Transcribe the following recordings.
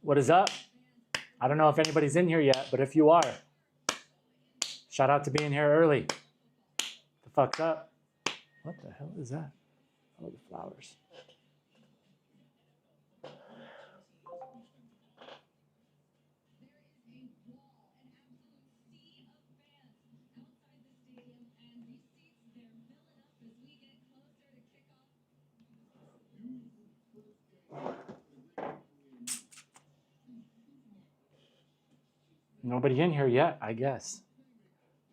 What is up? I don't know if anybody's in here yet, but if you are, shout out to being here early. The fuck's up? What the hell is that? Oh, the flowers. Nobody in here yet, I guess.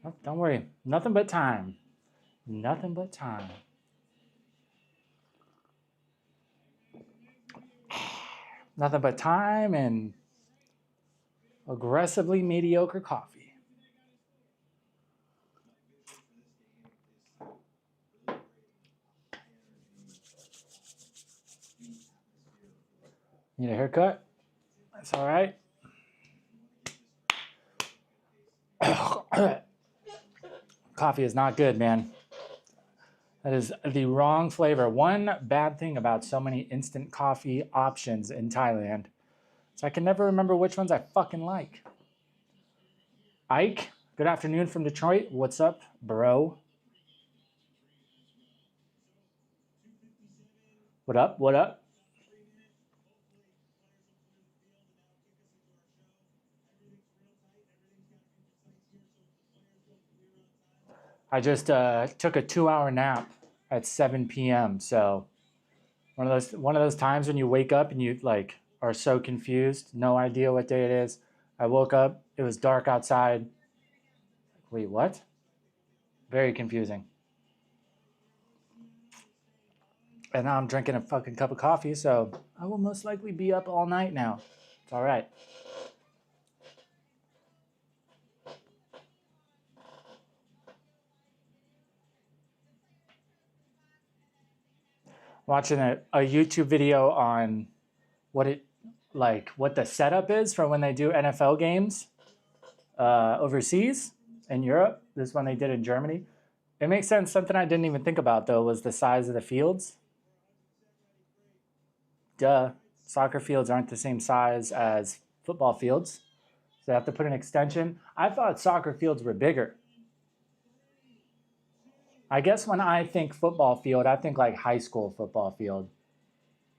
Oh, don't worry. Nothing but time. Nothing but time. Nothing but time and aggressively mediocre coffee. Need a haircut? That's all right. Coffee is not good, man. That is the wrong flavor. One bad thing about so many instant coffee options in Thailand is I can never remember which ones I fucking like. Ike, good afternoon from Detroit. What's up, bro? What up? What up? I just took a 2-hour nap at 7 p.m. So one of those times when you wake up and you like are so confused, no idea what day it is. I woke up, it was dark outside. Wait, what? Very confusing. And now I'm drinking a fucking cup of coffee, so I will most likely be up all night now. It's all right. watching a YouTube video on what the setup is for when they do NFL games overseas in Europe. This one they did in Germany. It makes sense. Something I didn't even think about though was the size of the fields. Duh, soccer fields aren't the same size as football fields. So they have to put an extension. I thought soccer fields were bigger. I guess when I think football field, I think like high school football field,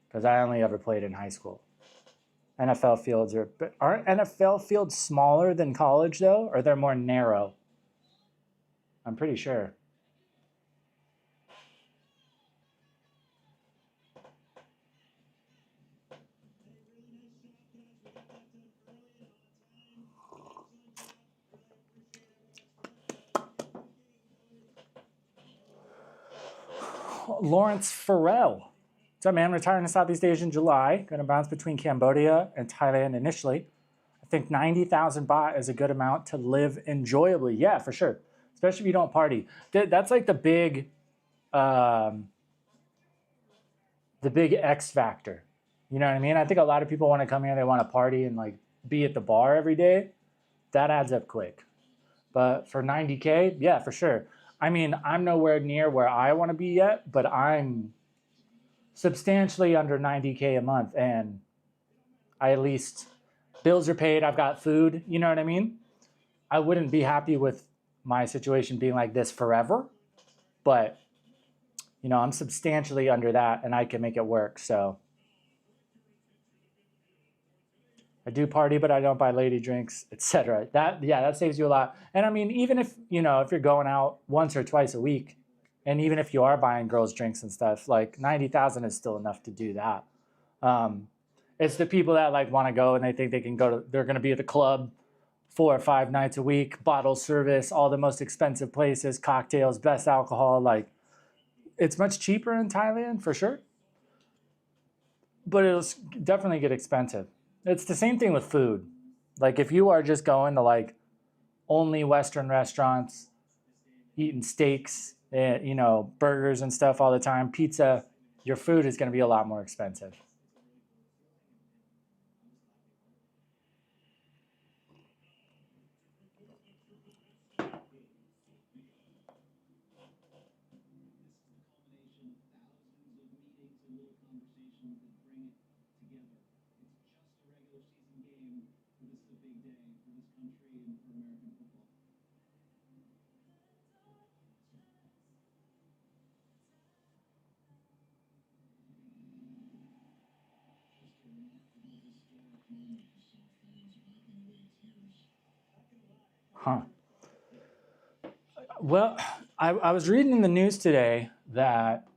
because I only ever played in high school. NFL fields aren't NFL fields smaller than college though, or they're more narrow? I'm pretty sure. Lawrence Farrell. What's up, man? Retiring in Southeast Asia in July. Going to bounce between Cambodia and Thailand initially. I think 90,000 baht is a good amount to live enjoyably. Yeah, for sure. Especially if you don't party. That's like the big X factor. You know what I mean? I think a lot of people want to come here. They want to party and like be at the bar every day. That adds up quick. But for 90K, yeah, for sure. I mean, I'm nowhere near where I want to be yet, but I'm substantially under 90K a month, and I at least, bills are paid, I've got food, you know what I mean? I wouldn't be happy with my situation being like this forever, but, you know, I'm substantially under that, and I can make it work, so. I do party, but I don't buy lady drinks, etc. That saves you a lot. And I mean, even if, you know, if you're going out once or twice a week, and even if you are buying girls drinks and stuff, like 90,000 is still enough to do that. It's the people that like want to go and they think they can they're going to be at the club 4 or 5 nights a week, bottle service, all the most expensive places, cocktails, best alcohol. Like, it's much cheaper in Thailand for sure, but it'll definitely get expensive. It's the same thing with food. Like if you are just going to like only Western restaurants, eating steaks, you know, burgers and stuff all the time, pizza, your food is going to be a lot more expensive. Huh. Well, I was reading in the news today that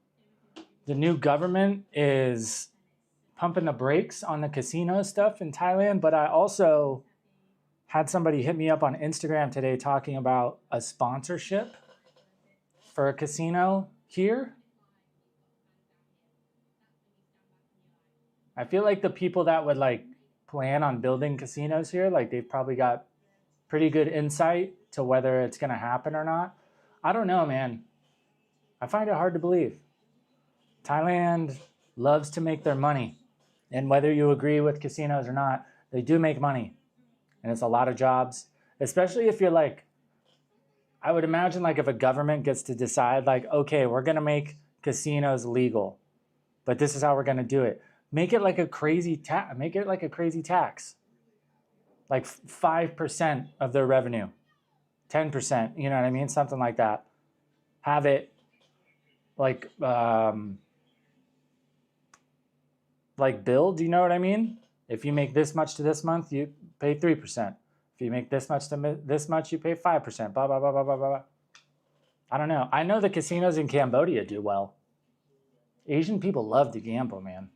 the new government is pumping the brakes on the casino stuff in Thailand, but I also had somebody hit me up on Instagram today talking about a sponsorship for a casino here. I feel like the people that would like plan on building casinos here, like they've probably got pretty good insight to whether it's going to happen or not. I don't know, man. I find it hard to believe. Thailand loves to make their money. And whether you agree with casinos or not, they do make money. And it's a lot of jobs, especially if you're like, I would imagine like if a government gets to decide like, okay, we're going to make casinos legal, but this is how we're going to do it. Make it like a crazy tax. Make it like a crazy tax. Like 5% of their revenue, 10%, you know what I mean? Something like that. Have it like build, you know what I mean? If you make this much to this month, you pay 3%. If you make this much to this much, you pay 5%, blah, blah, blah, blah, blah, blah. I don't know. I know the casinos in Cambodia do well. Asian people love to gamble, man.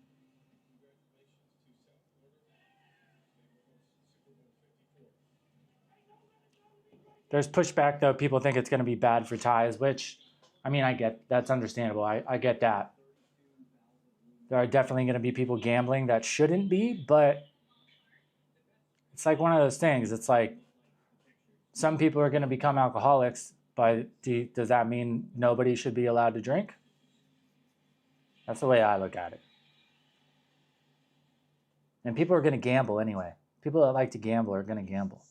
There's pushback, though. People think it's going to be bad for Thais, which, I mean, I get. That's understandable. I get that. There are definitely going to be people gambling that shouldn't be, but it's like one of those things. It's like some people are going to become alcoholics, but does that mean nobody should be allowed to drink? That's the way I look at it. And people are going to gamble anyway. People that like to gamble are going to gamble.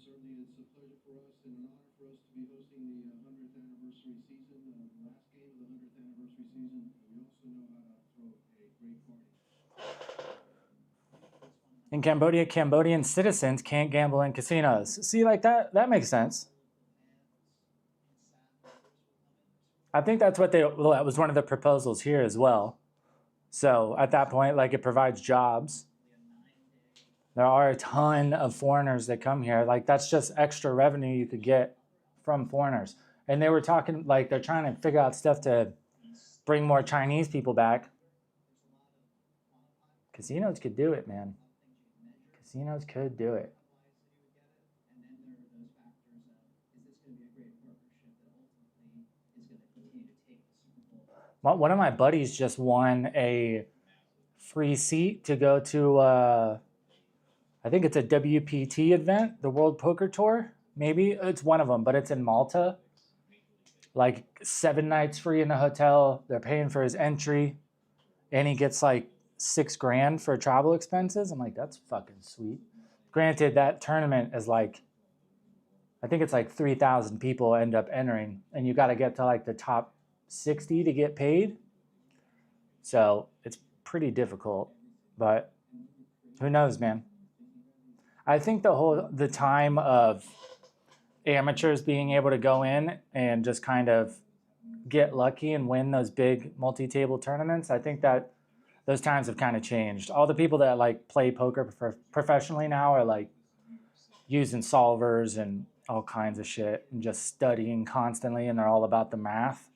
Certainly, it's a pleasure for us and an honor for us to be hosting the 100th anniversary season, the last game of the 100th anniversary season. We also know how to throw a great party. In Cambodia, Cambodian citizens can't gamble in casinos. See, like that makes sense. I think that's what that was one of the proposals here as well. So at that point, like, it provides jobs. There are a ton of foreigners that come here. Like, that's just extra revenue you could get from foreigners. And they were talking, like, they're trying to figure out stuff to bring more Chinese people back. Casinos could do it, man. Casinos could do it. One of my buddies just won a free seat to go to, I think it's a WPT event, the World Poker Tour. Maybe it's one of them, but it's in Malta. Like 7 nights free in the hotel. They're paying for his entry. And he gets like $6,000 for travel expenses. I'm like, that's fucking sweet. Granted, that tournament is like, I think it's like 3,000 people end up entering. And you got to get to like the top 60 to get paid. So it's pretty difficult. But who knows, man? I think the time of amateurs being able to go in and just kind of get lucky and win those big multi-table tournaments, I think that those times have kind of changed. All the people that like play poker professionally now are like using solvers and all kinds of shit and just studying constantly, and they're all about the math,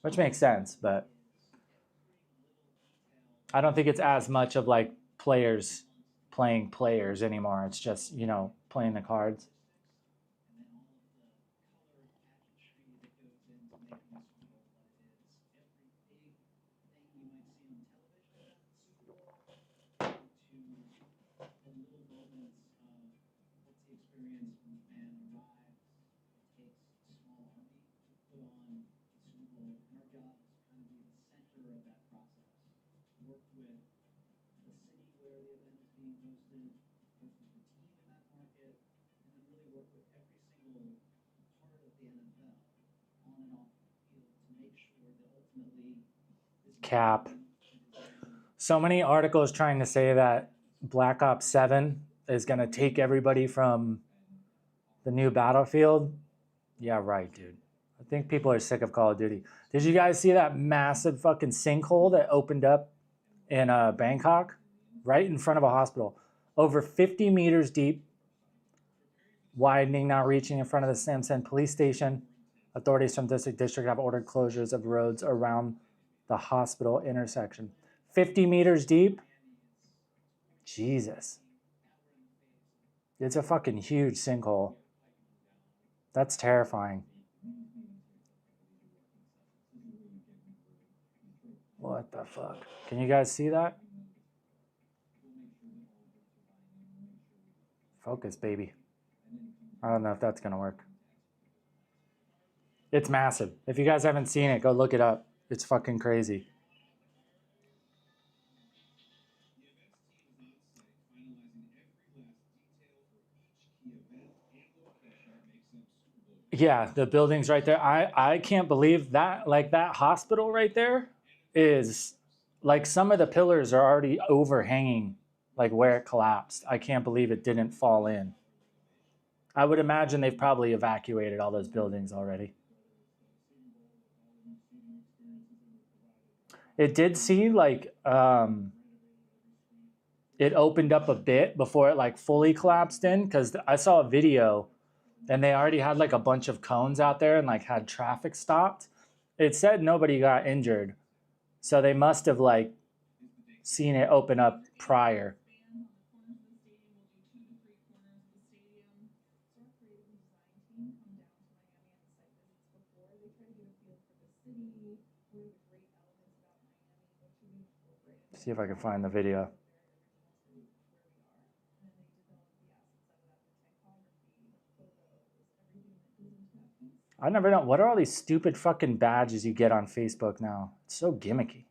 which makes sense, but I don't think it's as much of like players playing players anymore. It's just, you know, playing the cards. Cap. So many articles trying to say that Black Ops 7 is going to take everybody from the new Battlefield. Yeah, right, dude. I think people are sick of Call of Duty. Did you guys see that massive fucking sinkhole that opened up in Bangkok? Right in front of a hospital. Over 50 meters deep, widening, now reaching in front of the Samsen police station. Authorities from this district have ordered closures of roads around the hospital intersection. 50 meters deep? Jesus. It's a fucking huge sinkhole. That's terrifying. What the fuck? Can you guys see that? Focus, baby. I don't know if that's gonna work. It's massive. If you guys haven't seen it, go look it up. It's fucking crazy. Yeah, the building's right there. I can't believe that, like, that hospital right there is, like, some of the pillars are already overhanging, like, where it collapsed. I can't believe it didn't fall in. I would imagine they've probably evacuated all those buildings already. It did see, like, it opened up a bit before it, like, fully collapsed in, because I saw a video and they already had like a bunch of cones out there and like had traffic stopped. It said nobody got injured, so they must have like seen it open up prior. See if I can find the video. I never know. What are all these stupid fucking badges you get on Facebook now? It's so gimmicky.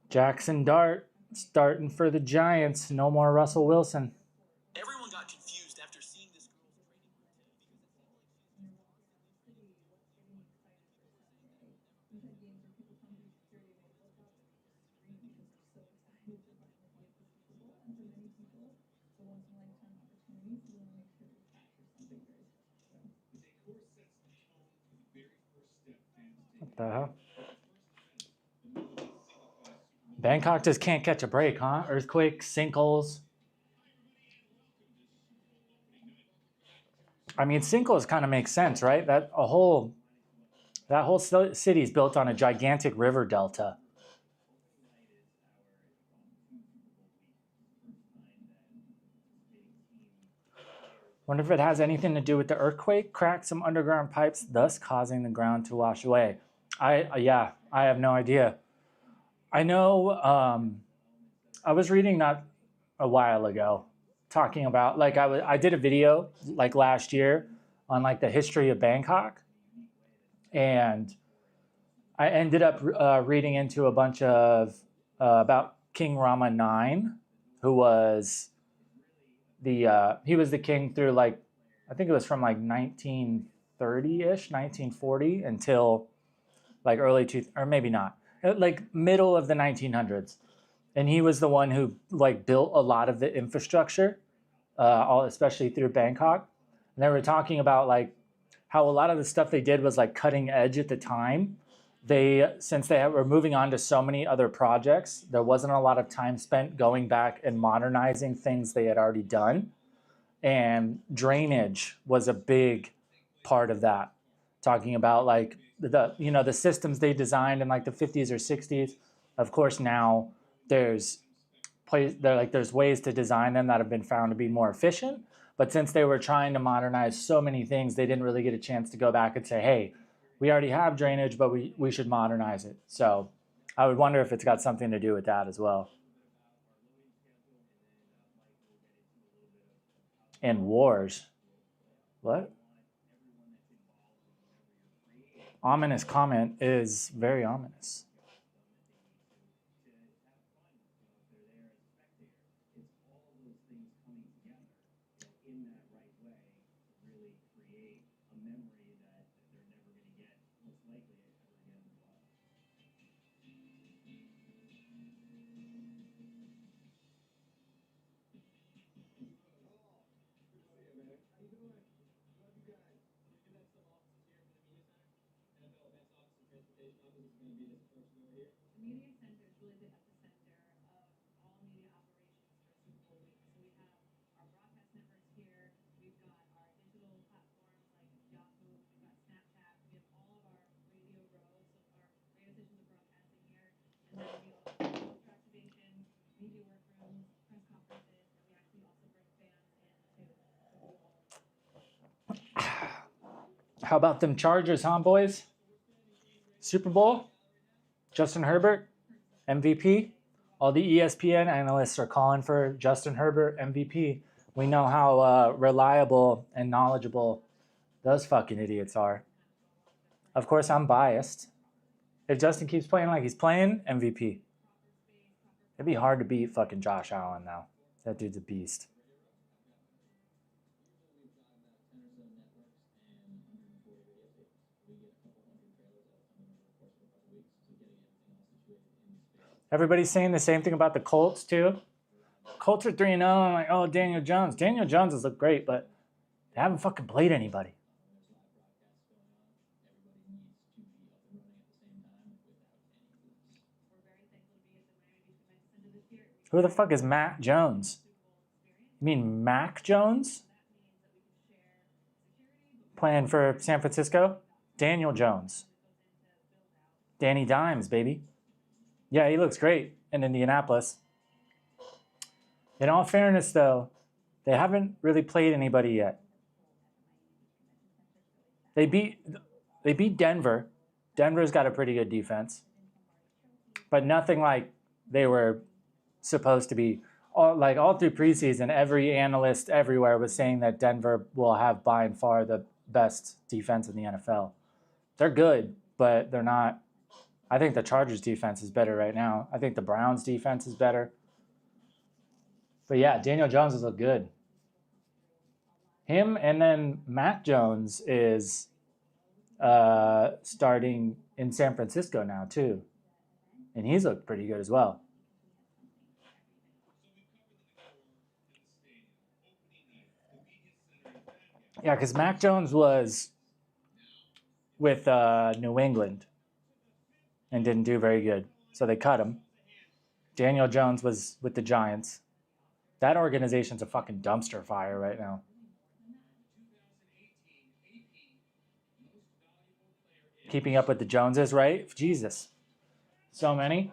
Jackson Dart starting for the Giants. No more Russell Wilson. Everyone got confused after seeing this girl's What the hell? Bangkok just can't catch a break, huh? Earthquakes, sinkholes. I mean, sinkholes kind of make sense, right? That whole city is built on a gigantic river delta. Wonder if it has anything to do with the earthquake, cracked some underground pipes, thus causing the ground to wash away. I have no idea. I know I was reading not a while ago talking about, like, I did a video like last year on like the history of Bangkok, and I ended up reading into a bunch of about King Rama IX, who was he was the king through, like, I think it was from like 1930-ish, 1940 until like or maybe not, like middle of the 1900s. And he was the one who like built a lot of the infrastructure, especially through Bangkok. And they were talking about like how a lot of the stuff they did was like cutting edge at the time. Since they were moving on to so many other projects, there wasn't a lot of time spent going back and modernizing things they had already done. And drainage was a big part of that. Talking about like the systems they designed in like the 50s or 60s. Of course, now there's ways to design them that have been found to be more efficient. But since they were trying to modernize so many things, they didn't really get a chance to go back and say, hey, we already have drainage, but we should modernize it. So I would wonder if it's got something to do with that as well. And wars. What? Ominous comment is very ominous. How about them Chargers, huh, boys? Super Bowl? Justin Herbert, MVP. All the ESPN analysts are calling for Justin Herbert MVP. We know how reliable and knowledgeable those fucking idiots are. Of course, I'm biased. If Justin keeps playing like he's playing, MVP. It'd be hard to beat fucking Josh Allen now. That dude's a beast. Everybody's saying the same thing about the Colts too. Colts are 3-0. I'm like, oh, Daniel Jones. Daniel Jones has looked great, but they haven't fucking played anybody. Who the fuck is Matt Jones? You mean Mac Jones? Playing for San Francisco? Daniel Jones. Danny Dimes, baby. Yeah, he looks great in Indianapolis. In all fairness, though, they haven't really played anybody yet. They beat Denver. Denver's got a pretty good defense, but nothing like they were supposed to be. All through preseason, every analyst everywhere was saying that Denver will have by and far the best defense in the NFL. They're good, but they're not. I think the Chargers defense is better right now. I think the Browns defense is better. But yeah, Daniel Jones has looked good. Him and then Mac Jones is starting in San Francisco now too. And he's looked pretty good as well. Yeah, because Mac Jones was with New England and didn't do very good. So they cut him. Daniel Jones was with the Giants. That organization's a fucking dumpster fire right now. Keeping up with the Joneses, right? Jesus. So many.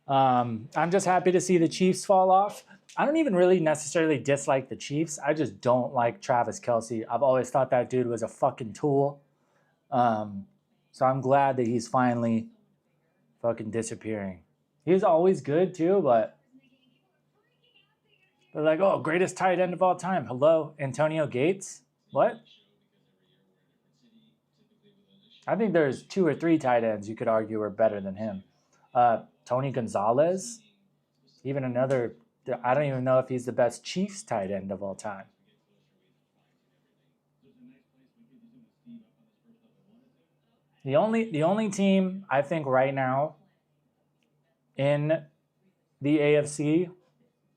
I'm just happy to see the Chiefs fall off. I don't even really necessarily dislike the Chiefs. I just don't like Travis Kelce. I've always thought that dude was a fucking tool. So I'm glad that he's finally fucking disappearing. He was always good too, but they're like, oh, greatest tight end of all time. Hello, Antonio Gates? What? I think there's 2 or 3 tight ends you could argue are better than him. Tony Gonzalez, even another. I don't even know if he's the best Chiefs tight end of all time. The only team I think right now in the AFC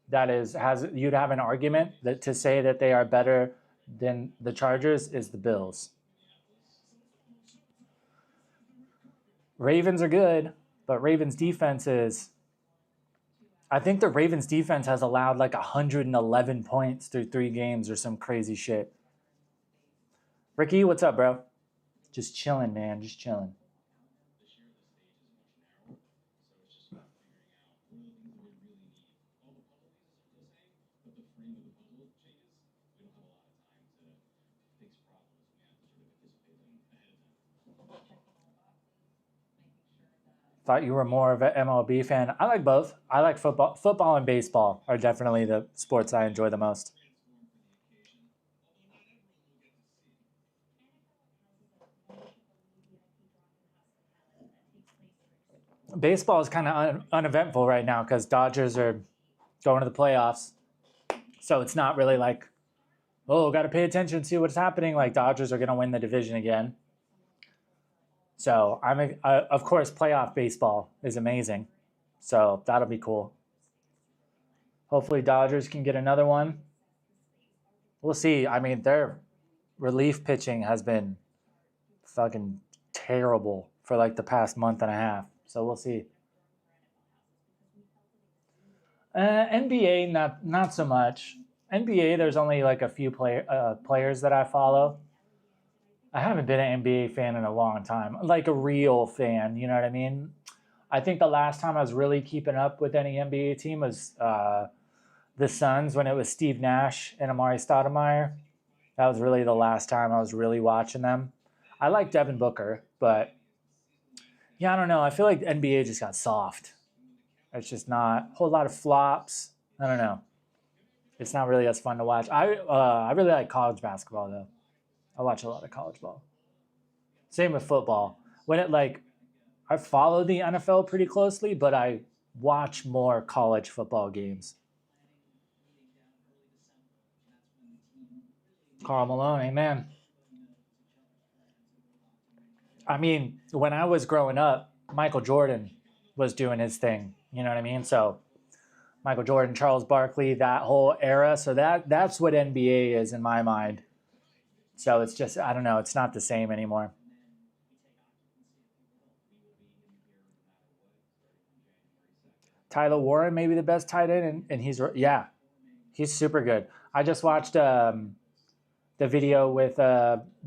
that you'd have an argument that to say that they are better than the Chargers is the Bills. Ravens are good, but Ravens defense is. I think the Ravens defense has allowed like 111 points through 3 games or some crazy shit. Ricky, what's up, bro? Just chilling, man. Just chilling. Thought you were more of an MLB fan. I like both. I like football. Football and baseball are definitely the sports I enjoy the most. Baseball is kind of uneventful right now because Dodgers are going to the playoffs. So it's not really like, oh, got to pay attention, see what's happening. Like Dodgers are going to win the division again. So of course, playoff baseball is amazing. So that'll be cool. Hopefully Dodgers can get another one. We'll see. I mean, their relief pitching has been fucking terrible for like the past month and a half. So we'll see. NBA, not so much. NBA, there's only like a few players that I follow. I haven't been an NBA fan in a long time, like a real fan, you know what I mean? I think the last time I was really keeping up with any NBA team was the Suns when it was Steve Nash and Amari Stoudemire. That was really the last time I was really watching them. I like Devin Booker, but yeah, I don't know. I feel like NBA just got soft. It's just not a whole lot of flops. I don't know. It's not really as fun to watch. I really like college basketball though. I watch a lot of college ball. Same with football. I follow the NFL pretty closely, but I watch more college football games. Karl Malone, amen. I mean, when I was growing up, Michael Jordan was doing his thing. You know what I mean? So Michael Jordan, Charles Barkley, that whole era. So that's what NBA is in my mind. So it's just, I don't know, it's not the same anymore. Tyler Warren may be the best tight end, and he's super good. I just watched the video with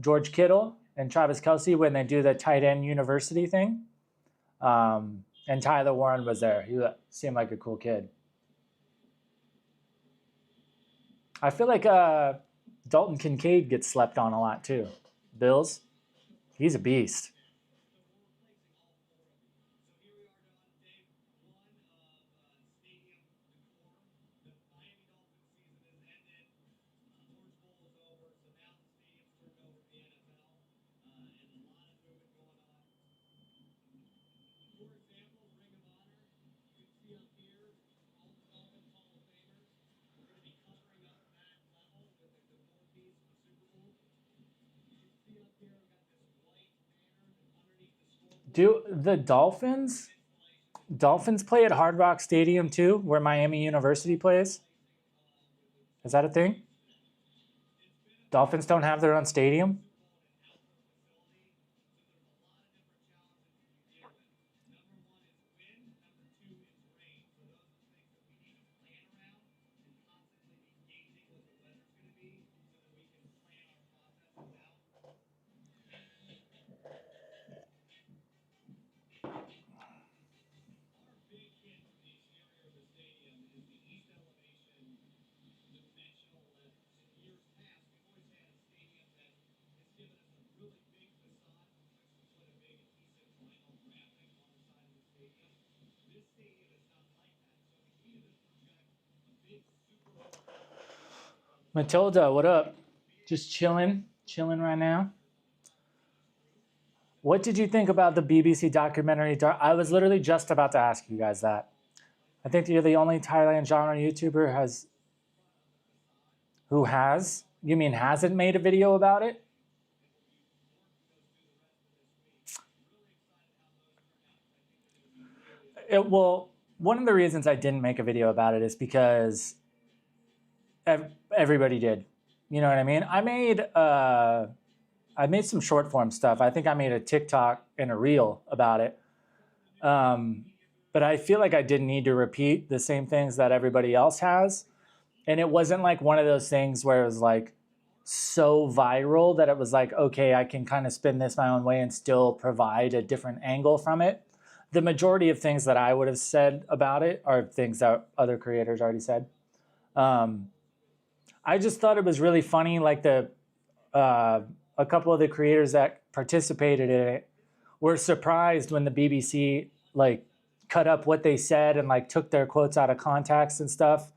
George Kittle and Travis Kelce when they do the tight end university thing. And Tyler Warren was there. He seemed like a cool kid. I feel like Dalton Kincaid gets slept on a lot too. Bills, he's a beast. Do the Dolphins play at Hard Rock Stadium too, where Miami University plays? Is that a thing? Dolphins don't have their own stadium? Matilda, what up? Just chilling right now. What did you think about the BBC documentary? I was literally just about to ask you guys that. I think you're the only Thailand genre YouTuber who hasn't made a video about it? Well, one of the reasons I didn't make a video about it is because everybody did. You know what I mean? I made some short form stuff. I think I made a TikTok and a reel about it. But I feel like I didn't need to repeat the same things that everybody else has. And it wasn't like one of those things where it was like so viral that it was like, okay, I can kind of spin this my own way and still provide a different angle from it. The majority of things that I would have said about it are things that other creators already said. I just thought it was really funny, like a couple of the creators that participated in it were surprised when the BBC like cut up what they said and like took their quotes out of context and stuff.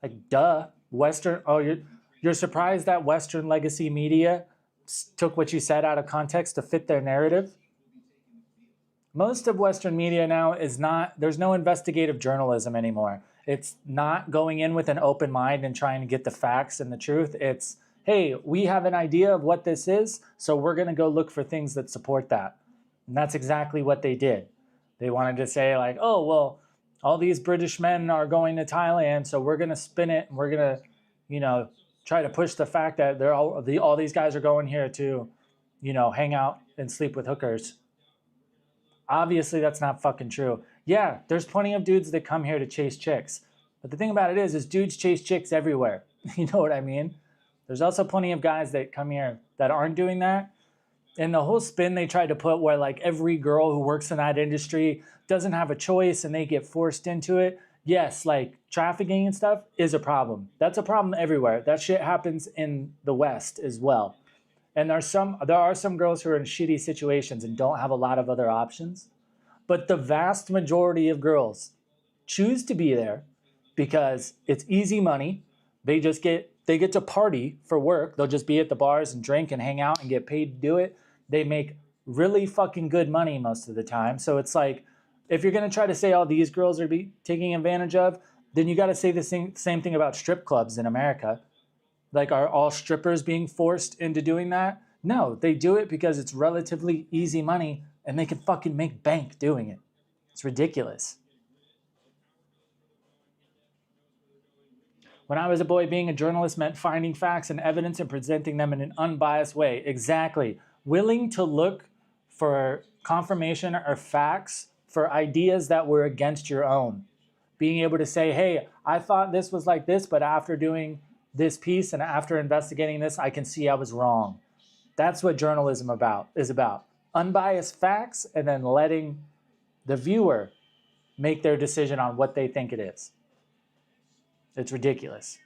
Like, duh, you're surprised that Western legacy media took what you said out of context to fit their narrative? Most of Western media now there's no investigative journalism anymore. It's not going in with an open mind and trying to get the facts and the truth. It's, hey, we have an idea of what this is, so we're going to go look for things that support that. And that's exactly what they did. They wanted to say like, oh, well, all these British men are going to Thailand, so we're going to spin it and we're going to, try to push the fact that all these guys are going here to, hang out and sleep with hookers. Obviously, that's not fucking true. Yeah, there's plenty of dudes that come here to chase chicks. But the thing about it is dudes chase chicks everywhere. You know what I mean? There's also plenty of guys that come here that aren't doing that. And the whole spin they tried to put where like every girl who works in that industry doesn't have a choice and they get forced into it. Yes, like trafficking and stuff is a problem. That's a problem everywhere. That shit happens in the West as well. And there are some girls who are in shitty situations and don't have a lot of other options. But the vast majority of girls choose to be there because it's easy money. They get to party for work. They'll just be at the bars and drink and hang out and get paid to do it. They make really fucking good money most of the time. So it's like, if you're going to try to say all these girls are taking advantage of, then you got to say the same thing about strip clubs in America. Like, are all strippers being forced into doing that? No, they do it because it's relatively easy money and they can fucking make bank doing it. It's ridiculous. When I was a boy, being a journalist meant finding facts and evidence and presenting them in an unbiased way. Exactly. Willing to look for confirmation or facts for ideas that were against your own. Being able to say, hey, I thought this was like this, but after doing this piece and after investigating this, I can see I was wrong. That's what journalism is about. unbiased facts and then letting the viewer make their decision on what they think it is. It's ridiculous.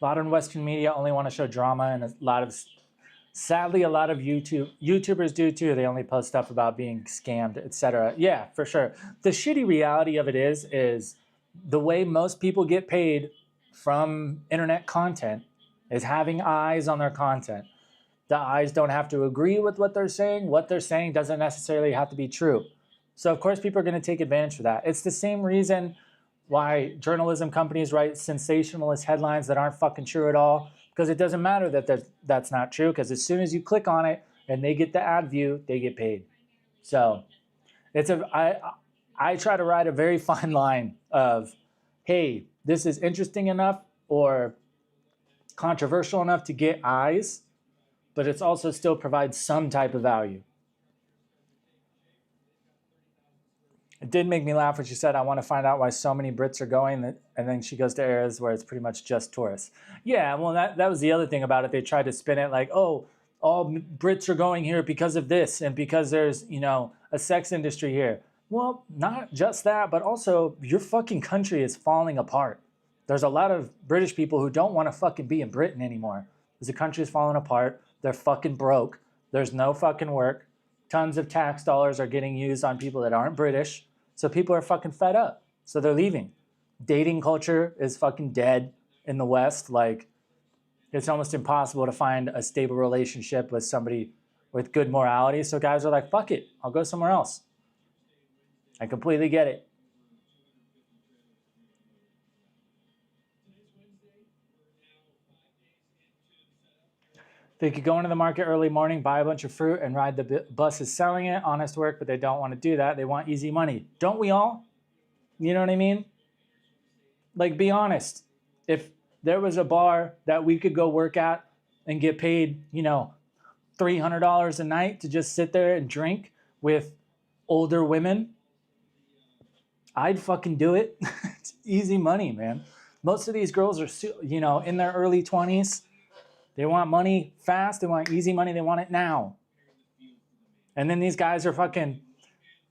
A lot of Western media only want to show drama, and sadly, a lot of YouTubers do too. They only post stuff about being scammed, etc. Yeah, for sure. The shitty reality of it is the way most people get paid from internet content is having eyes on their content. The eyes don't have to agree with what they're saying. What they're saying doesn't necessarily have to be true. So of course people are going to take advantage of that. It's the same reason why journalism companies write sensationalist headlines that aren't fucking true at all, because it doesn't matter that that's not true, because as soon as you click on it and they get the ad view, they get paid. So I try to ride a very fine line of, hey, this is interesting enough or controversial enough to get eyes, but it's also still provides some type of value. It did make me laugh when she said, I want to find out why so many Brits are going, and then she goes to areas where it's pretty much just tourists. Yeah, well, that was the other thing about it. They tried to spin it like, oh, all Brits are going here because of this and because there's, a sex industry here. Well, not just that, but also your fucking country is falling apart. There's a lot of British people who don't want to fucking be in Britain anymore because the country is falling apart. They're fucking broke. There's no fucking work. Tons of tax dollars are getting used on people that aren't British. So people are fucking fed up. So they're leaving. Dating culture is fucking dead in the West. Like, it's almost impossible to find a stable relationship with somebody with good morality. So guys are like, fuck it, I'll go somewhere else. I completely get it. They could go into the market early morning, buy a bunch of fruit, and ride the buses selling it. Honest work, but they don't want to do that. They want easy money. Don't we all? You know what I mean? Like, be honest. If there was a bar that we could go work at and get paid, $300 a night to just sit there and drink with older women, I'd fucking do it. It's easy money, man. Most of these girls are, in their early 20s. They want money fast. They want easy money. They want it now. And then these guys are fucking,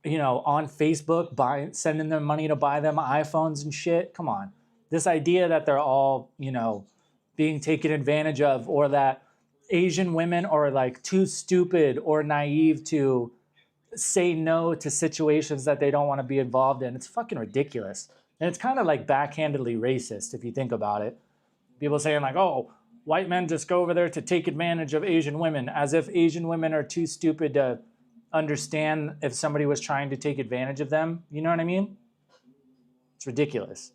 on Facebook sending them money to buy them iPhones and shit. Come on. This idea that they're all, being taken advantage of, or that Asian women are like too stupid or naive to say no to situations that they don't want to be involved in. It's fucking ridiculous. And it's kind of like backhandedly racist if you think about it. People saying like, oh, white men just go over there to take advantage of Asian women, as if Asian women are too stupid to understand if somebody was trying to take advantage of them. You know what I mean? It's ridiculous.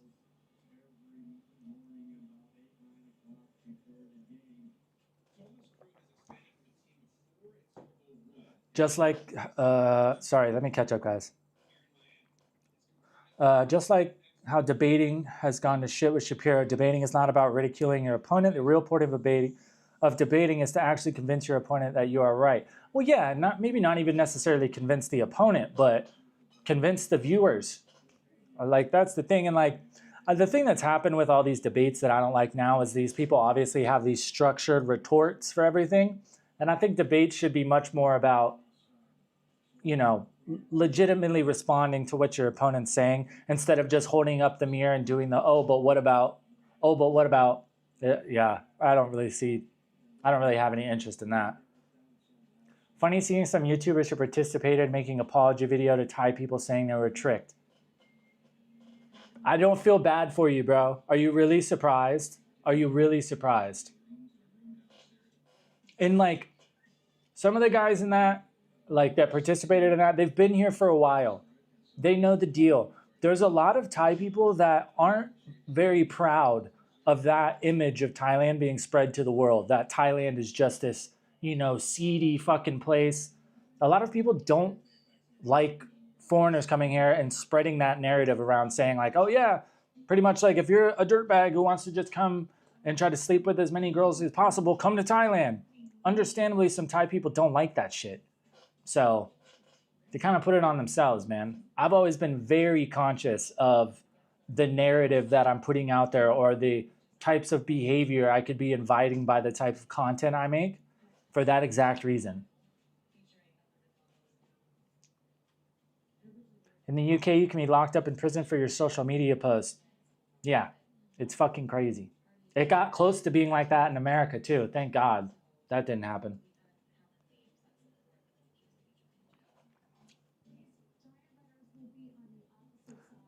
Just like, sorry, let me catch up, guys. Just like how debating has gone to shit with Shapiro, debating is not about ridiculing your opponent. The real point of debating is to actually convince your opponent that you are right. Well, yeah, maybe not even necessarily convince the opponent, but convince the viewers. Like, that's the thing. And like, the thing that's happened with all these debates that I don't like now is these people obviously have these structured retorts for everything. And I think debates should be much more about, legitimately responding to what your opponent's saying, instead of just holding up the mirror and doing the, oh, but what about, yeah, I don't really have any interest in that. Funny seeing some YouTubers who participated making apology video to Thai people saying they were tricked. I don't feel bad for you, bro. Are you really surprised? Are you really surprised? And like, some of the guys in that, that participated in that, they've been here for a while. They know the deal. There's a lot of Thai people that aren't very proud of that image of Thailand being spread to the world, that Thailand is just this, seedy fucking place. A lot of people don't like foreigners coming here and spreading that narrative around, saying like, oh yeah, pretty much like if you're a dirtbag who wants to just come and try to sleep with as many girls as possible, come to Thailand. Understandably, some Thai people don't like that shit. So they kind of put it on themselves, man. I've always been very conscious of the narrative that I'm putting out there or the types of behavior I could be inviting by the type of content I make for that exact reason. In the UK, you can be locked up in prison for your social media posts. Yeah, it's fucking crazy. It got close to being like that in America too. Thank God that didn't happen.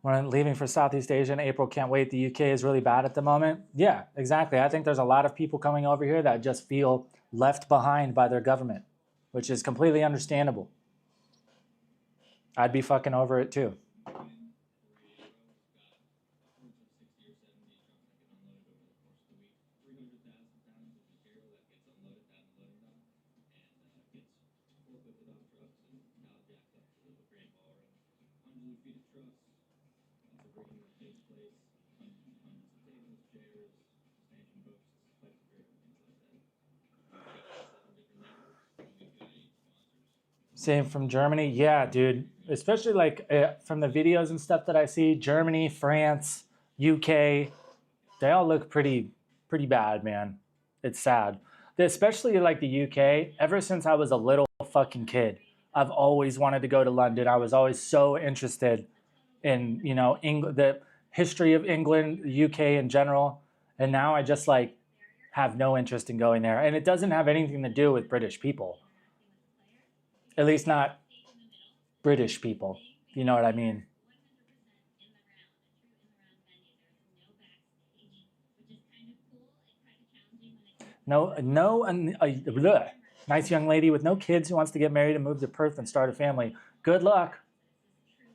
When I'm leaving for Southeast Asia in April, can't wait. The UK is really bad at the moment. Yeah, exactly. I think there's a lot of people coming over here that just feel left behind by their government, which is completely understandable. I'd be fucking over it too. Same from Germany. Yeah, dude. Especially like from the videos and stuff that I see, Germany, France, UK, they all look pretty bad, man. It's sad. Especially like the UK, ever since I was a little fucking kid, I've always wanted to go to London. I was always so interested in, you know, the history of England, the UK in general. And now I just like have no interest in going there. And it doesn't have anything to do with British people. At least not British people. You know what I mean? Nice young lady with no kids who wants to get married and move to Perth and start a family. Good luck.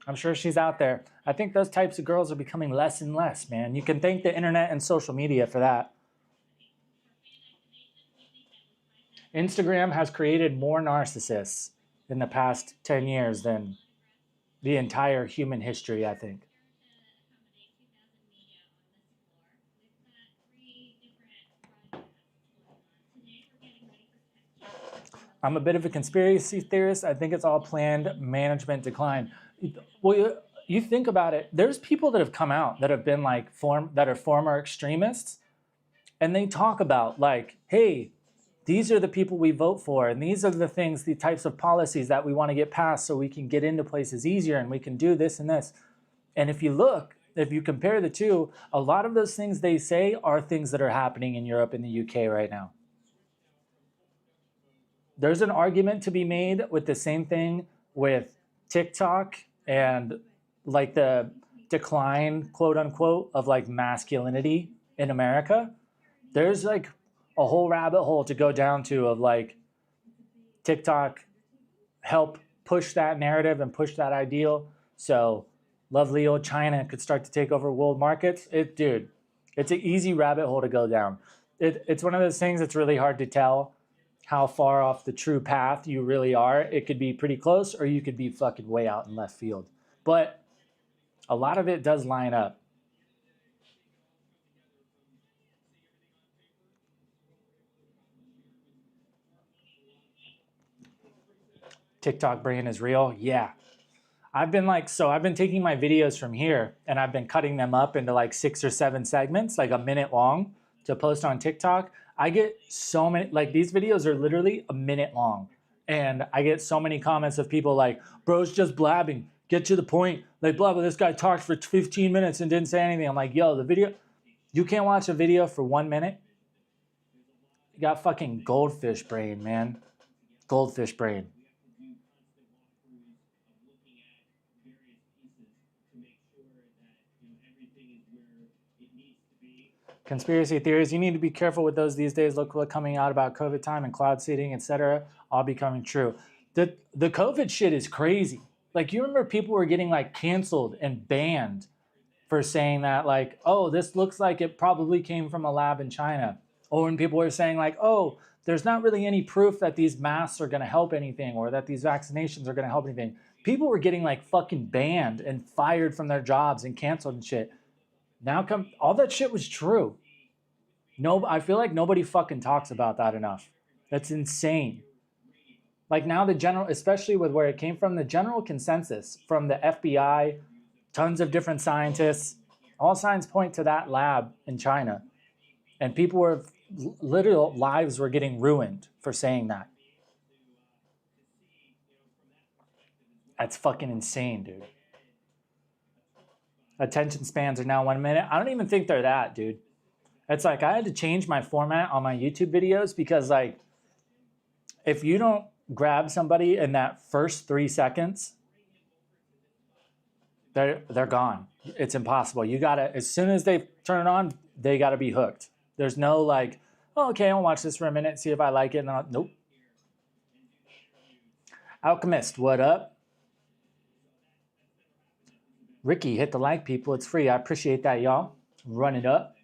I'm sure she's out there. I think those types of girls are becoming less and less, man. You can thank the internet and social media for that. Instagram has created more narcissists in the past 10 years than the entire human history, I think. I'm a bit of a conspiracy theorist. I think it's all planned management decline. Well, you think about it. There's people that have come out that have been like that are former extremists, and they talk about like, hey, these are the people we vote for, and these are the things, the types of policies that we want to get passed so we can get into places easier and we can do this and this. And if you compare the two, a lot of those things they say are things that are happening in Europe and the UK right now. There's an argument to be made with the same thing with TikTok and like the decline, quote unquote, of like masculinity in America. There's like a whole rabbit hole to go down to of like TikTok help push that narrative and push that ideal. So lovely old China could start to take over world markets. Dude, it's an easy rabbit hole to go down. It's one of those things that's really hard to tell how far off the true path you really are. It could be pretty close or you could be fucking way out in left field. But a lot of it does line up. TikTok brain is real. Yeah. I've been taking my videos from here and I've been cutting them up into like 6 or 7 segments, like a minute long to post on TikTok. I get so many, like these videos are literally a minute long. And I get so many comments of people like, bro's just blabbing, get to the point. Like blah, blah, this guy talked for 15 minutes and didn't say anything. I'm like, yo, the video, you can't watch a video for 1 minute. You got fucking goldfish brain, man. Goldfish brain. Conspiracy theories, you need to be careful with those these days. Look what's coming out about COVID time and cloud seeding, etc. All becoming true. The COVID shit is crazy. Like you remember people were getting like canceled and banned for saying that like, oh, this looks like it probably came from a lab in China. Or when people were saying like, oh, there's not really any proof that these masks are gonna help anything or that these vaccinations are gonna help anything. People were getting like fucking banned and fired from their jobs and canceled and shit. Now all that shit was true. No, I feel like nobody fucking talks about that enough. That's insane. Like now the general, especially with where it came from, the general consensus from the FBI, tons of different scientists, All signs point to that lab in China. And people were, literal lives were getting ruined for saying that. That's fucking insane, dude. Attention spans are now 1 minute. I don't even think they're that, dude. It's like I had to change my format on my YouTube videos because, like, if you don't grab somebody in that first 3 seconds, they're gone. It's impossible. You gotta, as soon as they turn it on, they gotta be hooked. There's no like, oh, okay, I'll watch this for a minute, see if I like it. And nope. Alchemist, what up? Ricky, hit the like, people. It's free. I appreciate that, y'all. Run it up.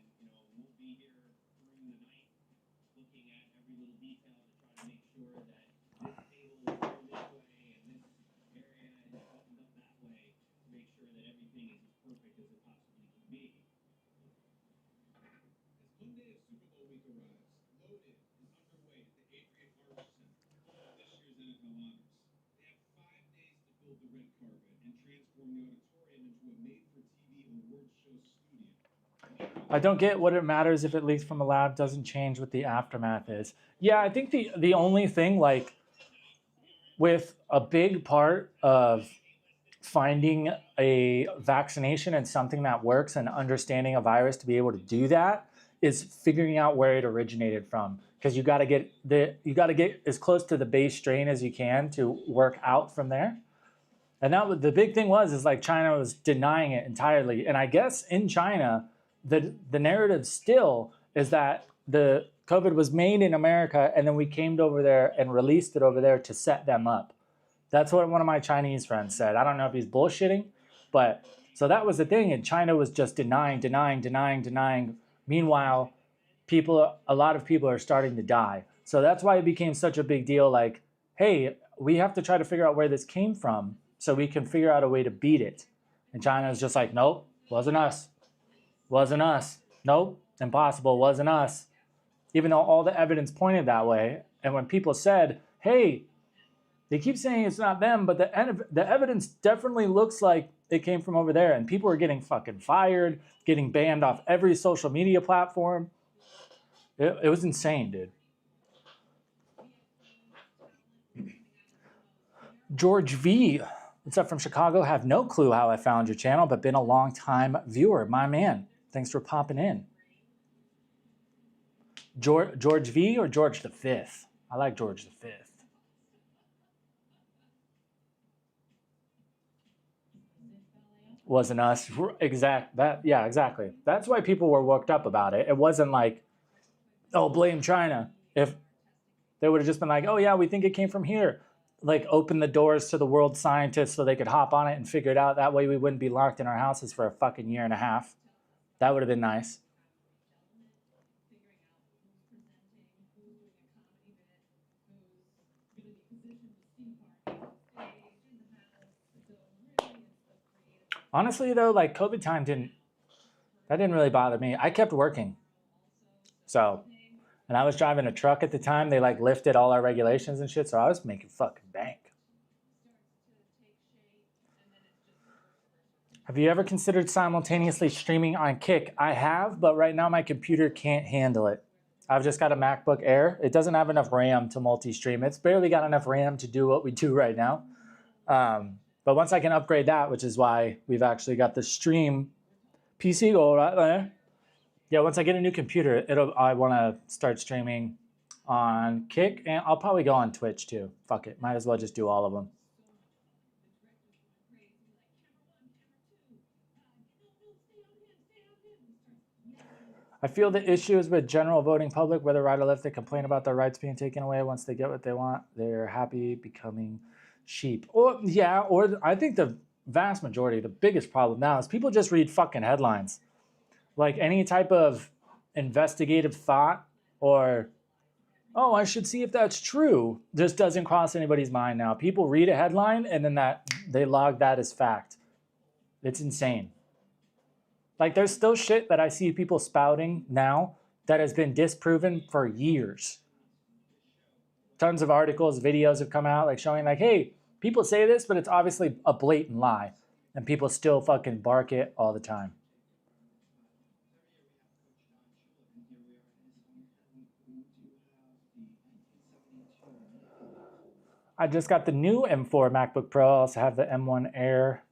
I don't get what it matters if it leaks from a lab, doesn't change what the aftermath is. Yeah, I think the only thing, like, with a big part of finding a vaccination and something that works and understanding a virus to be able to do that is figuring out where it originated from. Because you got to get as close to the base strain as you can to work out from there. And that the big thing is like China was denying it entirely. And I guess in China, the narrative still is that the COVID was made in America and then we came over there and released it over there to set them up. That's what one of my Chinese friends said. I don't know if he's bullshitting, but so that was the thing. And China was just denying. Meanwhile, a lot of people are starting to die. So that's why it became such a big deal. Like, hey, we have to try to figure out where this came from so we can figure out a way to beat it. And China is just like, nope, wasn't us. Wasn't us. Nope, impossible, wasn't us. Even though all the evidence pointed that way. And when people said, hey, they keep saying it's not them, but the evidence definitely looks like it came from over there. And people were getting fucking fired, getting banned off every social media platform. It was insane, dude. George V, what's up from Chicago? Have no clue how I found your channel, but been a long time viewer. My man, thanks for popping in. George V or George the Fifth? I like George the Fifth. Wasn't us. Yeah, exactly. That's why people were worked up about it. It wasn't like, oh, blame China. If they would have just been like, oh yeah, we think it came from here. Like, open the doors to the world scientists so they could hop on it and figure it out. That way we wouldn't be locked in our houses for a fucking year and a half. That would have been nice. Honestly, though, like, COVID time didn't really bother me. I kept working. So, and I was driving a truck at the time. They, like, lifted all our regulations and shit, so I was making fucking bank. Have you ever considered simultaneously streaming on Kick? I have, but right now my computer can't handle it. I've just got a MacBook Air. It doesn't have enough RAM to multi-stream. It's barely got enough RAM to do what we do right now. But once I can upgrade that, which is why we've actually got the stream PC go right there. Yeah, once I get a new computer, I want to start streaming on Kick, and I'll probably go on Twitch too. Fuck it, might as well just do all of them. I feel the issue is with general voting public, whether right or left, they complain about their rights being taken away. Once they get what they want, they're happy becoming sheep. Or I think the vast majority, the biggest problem now is people just read fucking headlines. Like, any type of investigative thought or, oh, I should see if that's true, just doesn't cross anybody's mind now. People read a headline and then they log that as fact. It's insane. Like, there's still shit that I see people spouting now that has been disproven for years. Tons of articles, videos have come out, like, showing, like, hey, people say this, but it's obviously a blatant lie. And people still fucking bark it all the time. I just got the new M4 MacBook Pro. I also have the M1 Air.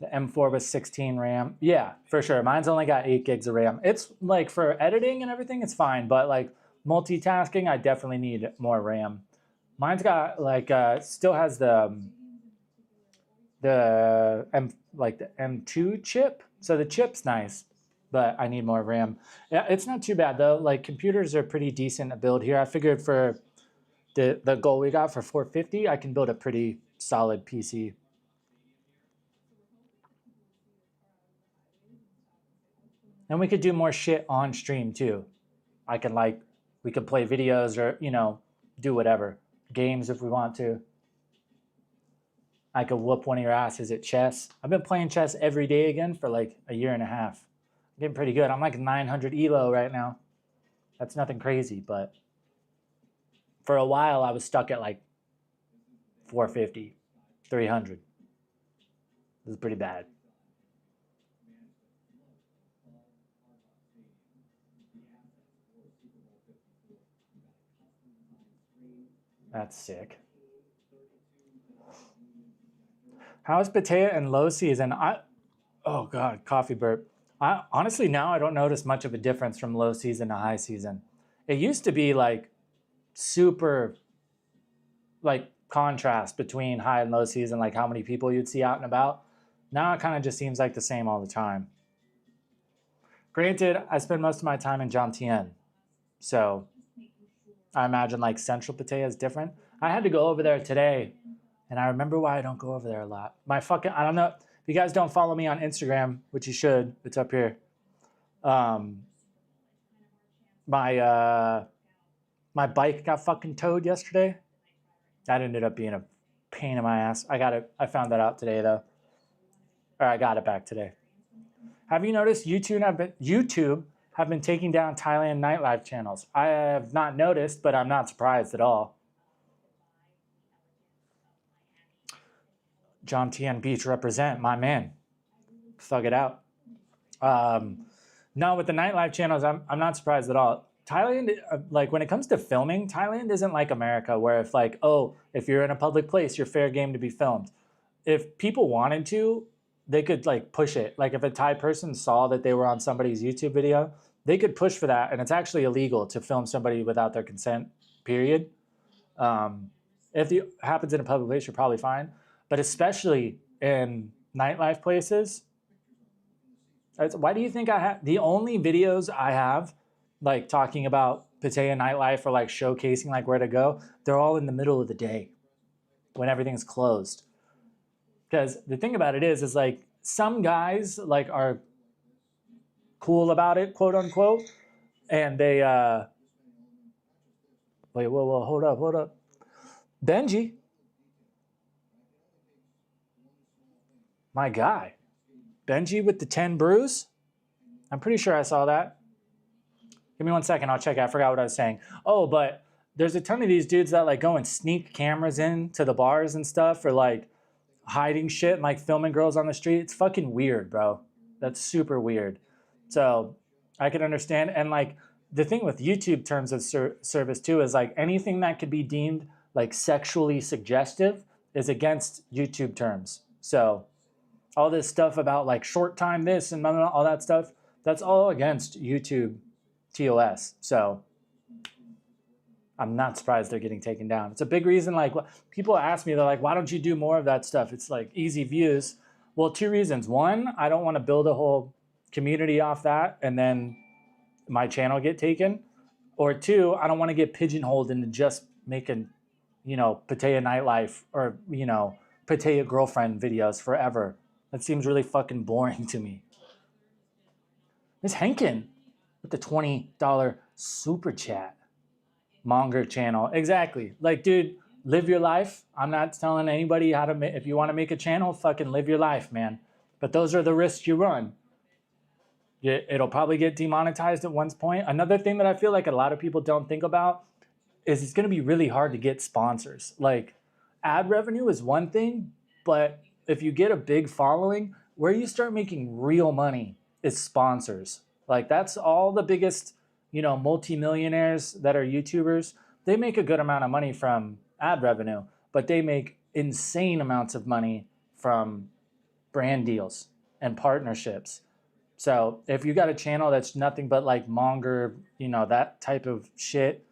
The M4 with 16 RAM. Yeah, for sure. Mine's only got 8 gigs of RAM. It's like for editing and everything, it's fine. But like multitasking, I definitely need more RAM. Mine's got like still has the M2 chip. So the chip's nice, but I need more RAM. Yeah, it's not too bad though. Like computers are pretty decent to build here. I figured for the goal we got for 450, I can build a pretty solid PC. And we could do more shit on stream too. We could play videos or, do whatever. Games if we want to. I could whoop one of your asses at chess. I've been playing chess every day again for like a year and a half. I'm getting pretty good. I'm like 900 elo right now. That's nothing crazy, but for a while I was stuck at like 450, 300. This is pretty bad. That's sick. How is Pattaya in low season? Oh God, coffee burp. Honestly, now I don't notice much of a difference from low season to high season. It used to be like super like contrast between high and low season, like how many people you'd see out and about. Now it kind of just seems like the same all the time. Granted, I spend most of my time in Jomtien, so I imagine like Central Pattaya is different. I had to go over there today, and I remember why I don't go over there a lot. I don't know, if you guys don't follow me on Instagram, which you should, it's up here. My bike got fucking towed yesterday. That ended up being a pain in my ass. I found that out today though. Or I got it back today. Have you noticed YouTube have been taking down Thailand nightlife channels? I have not noticed, but I'm not surprised at all. Jomtien Beach represent, my man. Thug it out. No, with the nightlife channels, I'm not surprised at all. Thailand, like when it comes to filming, Thailand isn't like America where if like, oh, if you're in a public place, you're fair game to be filmed. If people wanted to, they could like push it. Like if a Thai person saw that they were on somebody's YouTube video, they could push for that. And it's actually illegal to film somebody without their consent, period. If it happens in a public place, you're probably fine. But especially in nightlife places, why do you think the only videos I have like talking about Pattaya nightlife or like showcasing like where to go, they're all in the middle of the day when everything's closed. Because the thing about it is like some guys like are cool about it, quote unquote, and they wait, whoa, hold up. Benji, my guy. Benji with the 10 brews. I'm pretty sure I saw that. Give me 1 second, I'll check it. I forgot what I was saying. Oh, but there's a ton of these dudes that like go and sneak cameras in to the bars and stuff, or like hiding shit and like filming girls on the street. It's fucking weird, bro. That's super weird. So I can understand. And like the thing with YouTube terms of service too is like anything that could be deemed like sexually suggestive is against YouTube terms. So all this stuff about like short time this and all that stuff, that's all against YouTube TOS. So I'm not surprised they're getting taken down. It's a big reason, like people ask me, they're like, why don't you do more of that stuff? It's like easy views. Well, 2 reasons. One, I don't want to build a whole community off that and then my channel get taken. Or 2, I don't want to get pigeonholed into just making, Pattaya nightlife or, Pattaya girlfriend videos forever. That seems really fucking boring to me. Miss Henkin with the $20 super chat. Monger channel. Exactly. Like, dude, live your life. I'm not telling anybody how to if you want to make a channel, fucking live your life, man. But those are the risks you run. It'll probably get demonetized at one point. Another thing that I feel like a lot of people don't think about is it's going to be really hard to get sponsors. Like, ad revenue is one thing, but if you get a big following, where you start making real money is sponsors. Like, that's all the biggest you know, multimillionaires that are YouTubers, they make a good amount of money from ad revenue, but they make insane amounts of money from brand deals and partnerships. So if you got a channel that's nothing but like monger, you know, that type of shit,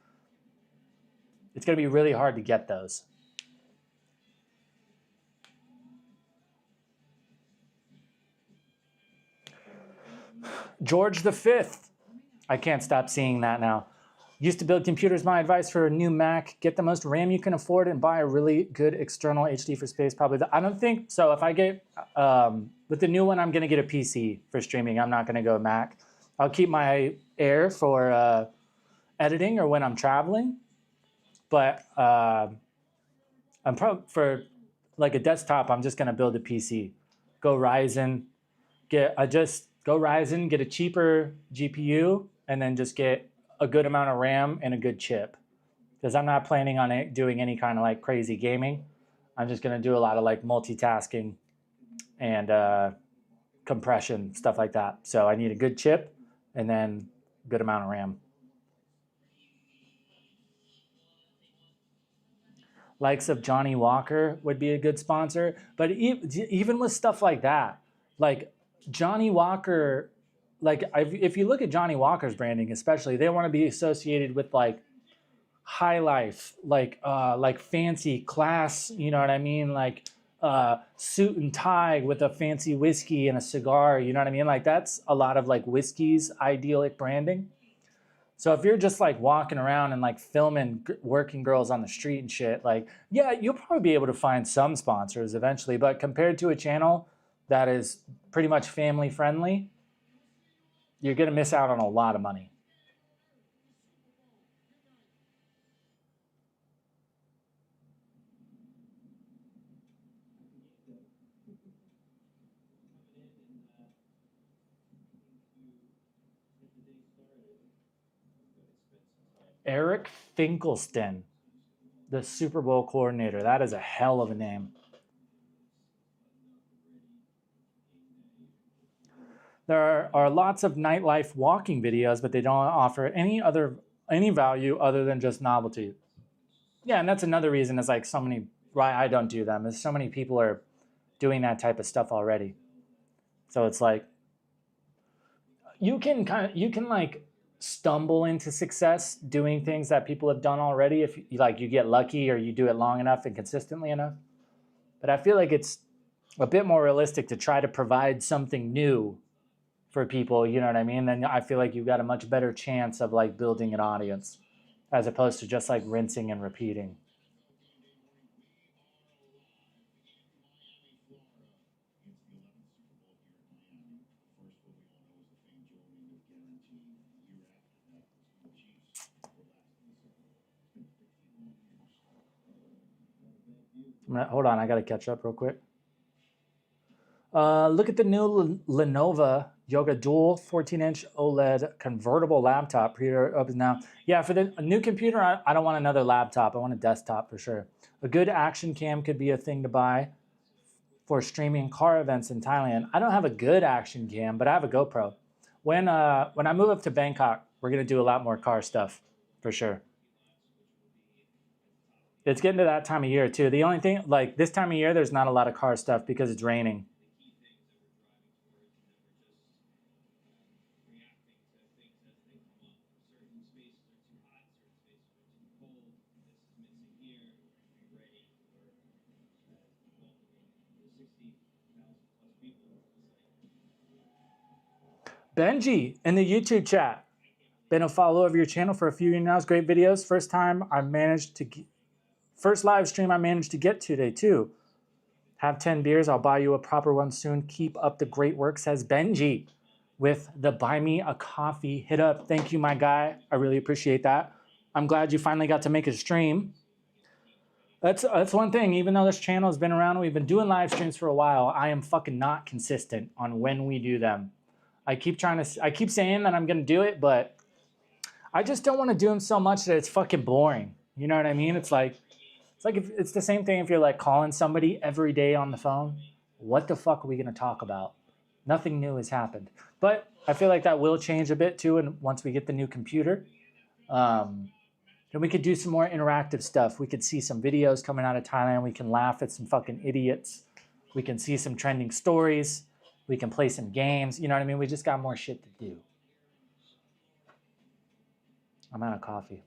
it's going to be really hard to get those. George V. I can't stop seeing that now. Used to build computers. My advice for a new Mac: get the most RAM you can afford and buy a really good external HD for space. Probably. I don't think so. If I get with the new one, I'm gonna get a PC for streaming. I'm not gonna go Mac. I'll keep my Air for editing or when I'm traveling. But I'm probably for like a desktop. I'm just gonna build a PC. Go Ryzen. Get a cheaper GPU and then just get a good amount of RAM and a good chip, because I'm not planning on doing any kind of like crazy gaming. I'm just gonna do a lot of like multitasking and compression, stuff like that. So I need a good chip and then a good amount of RAM. Likes of Johnny Walker would be a good sponsor, but even with stuff like that, like Johnny Walker, like if you look at Johnny Walker's branding, especially, they want to be associated with like high life, like fancy class, you know what I mean? Like suit and tie with a fancy whiskey and a cigar, you know what I mean? Like that's a lot of like whiskey's idyllic branding. So if you're just like walking around and like filming working girls on the street and shit, like, yeah, you'll probably be able to find some sponsors eventually, but compared to a channel that is pretty much family friendly, you're going to miss out on a lot of money. Eric Finkelstein, the Super Bowl coordinator. That is a hell of a name. There are lots of nightlife walking videos, but they don't offer any value other than just novelty. Yeah, and that's another reason is like so many why I don't do them is so many people are doing that type of stuff already. So it's like you can like stumble into success doing things that people have done already if you get lucky or you do it long enough and consistently enough. But I feel like it's a bit more realistic to try to provide something new for people, you know what I mean? Then I feel like you've got a much better chance of like building an audience as opposed to just like rinsing and repeating. Hold on, I gotta catch up real quick. Look at the new Lenovo Yoga Dual 14-inch OLED convertible laptop. Pre-order opens now. Yeah, for the new computer, I don't want another laptop. I want a desktop for sure. A good action cam could be a thing to buy for streaming car events in Thailand. I don't have a good action cam, but I have a GoPro. When I move up to Bangkok, we're gonna do a lot more car stuff for sure. It's getting to that time of year too. The only thing, like this time of year, there's not a lot of car stuff because it's raining. Benji in the YouTube chat. Been a follower of your channel for a few years now. Great videos. First live stream I managed to get today too. Have 10 beers. I'll buy you a proper one soon. Keep up the great work, says Benji with the buy me a coffee hit up. Thank you, my guy. I really appreciate that. I'm glad you finally got to make a stream. That's one thing. Even though this channel has been around, we've been doing live streams for a while, I am fucking not consistent on when we do them. I keep saying that I'm going to do it, but I just don't want to do them so much that it's fucking boring. You know what I mean? It's like if it's the same thing if you're like calling somebody every day on the phone. What the fuck are we going to talk about? Nothing new has happened. But I feel like that will change a bit too, and once we get the new computer. Then we could do some more interactive stuff. We could see some videos coming out of Thailand. We can laugh at some fucking idiots. We can see some trending stories. We can play some games. You know what I mean? We just got more shit to do. I'm out of coffee.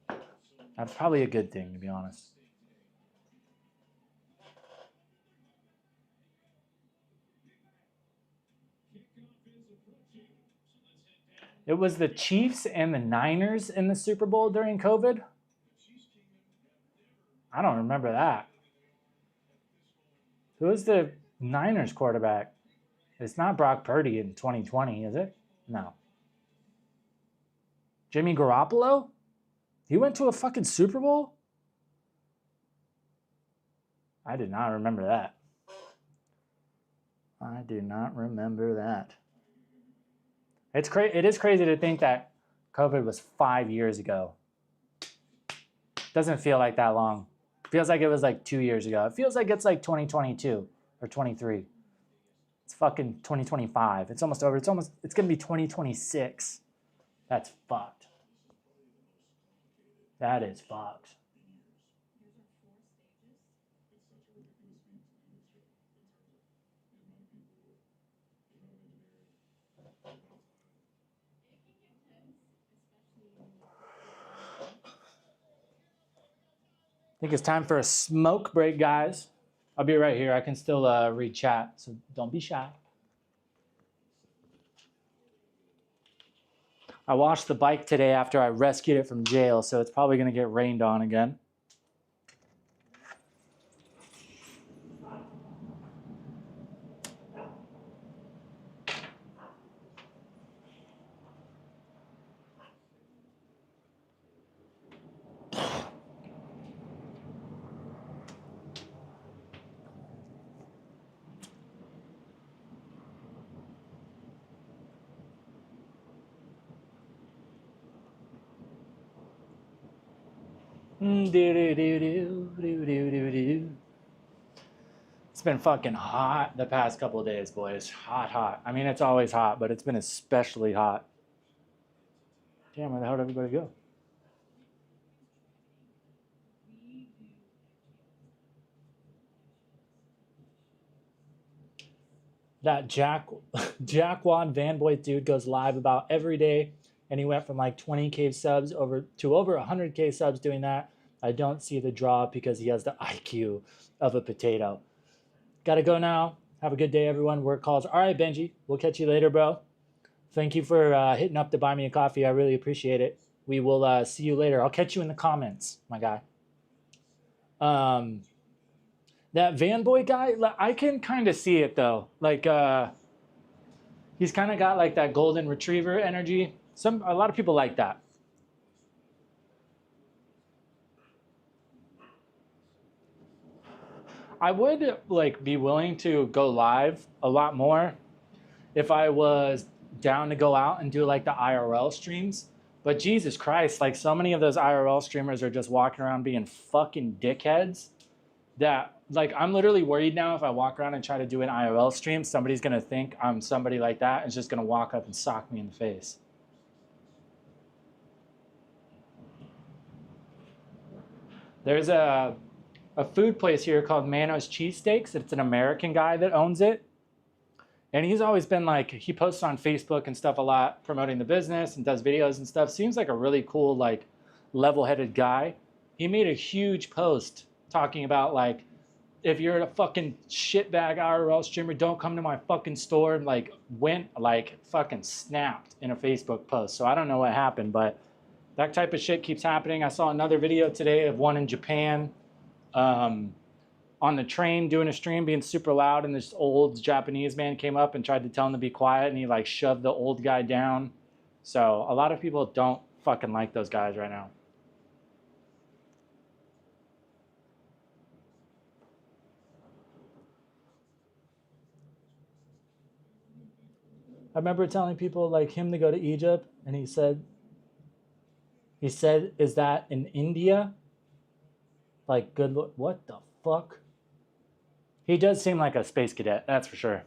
That's probably a good thing, to be honest. It was the Chiefs and the Niners in the Super Bowl during COVID? I don't remember that. Who was the Niners quarterback? It's not Brock Purdy in 2020, is it? No. Jimmy Garoppolo? He went to a fucking Super Bowl? I did not remember that. I do not remember that. It is crazy to think that COVID was 5 years ago. Doesn't feel like that long. Feels like it was like 2 years ago. It feels like it's like 2022 or 23. It's fucking 2025. It's almost over. It's going to be 2026. That's fucked. That is fucked. I think it's time for a smoke break, guys. I'll be right here. I can still read chat, so don't be shy. I washed the bike today after I rescued it from jail, so it's probably going to get rained on again. It's been fucking hot the past couple of days, boys. Hot. I mean, it's always hot, but it's been especially hot. Damn, where the hell did everybody go? That Jackwad Vanboy dude goes live about every day, and he went from like 20K subs over 100K subs doing that. I don't see the draw because he has the IQ of a potato. Gotta go now. Have a good day, everyone. Work calls. All right, Benji. We'll catch you later, bro. Thank you for hitting up to buy me a coffee. I really appreciate it. We will see you later. I'll catch you in the comments, my guy. That Vanboy guy, I can kind of see it though. Like, he's kind of got like that golden retriever energy. A lot of people like that. I would like be willing to go live a lot more if I was down to go out and do like the IRL streams. But Jesus Christ, like so many of those IRL streamers are just walking around being fucking dickheads that like I'm literally worried now if I walk around and try to do an IRL stream, somebody's going to think I'm somebody like that and is just going to walk up and sock me in the face. There's a food place here called Mano's Cheesesteaks. It's an American guy that owns it. And he's always been like, he posts on Facebook and stuff a lot, promoting the business and does videos and stuff. Seems like a really cool, like level-headed guy. He made a huge post talking about like, if you're a fucking shitbag IRL streamer, don't come to my fucking store. And like went like fucking snapped in a Facebook post. So I don't know what happened, but that type of shit keeps happening. I saw another video today of one in Japan. On the train doing a stream being super loud, and this old Japanese man came up and tried to tell him to be quiet, and he like shoved the old guy down. So a lot of people don't fucking like those guys right now. I remember telling people like him to go to Egypt, and he said, is that in India? Like, good look. What the fuck? He does seem like a space cadet, that's for sure.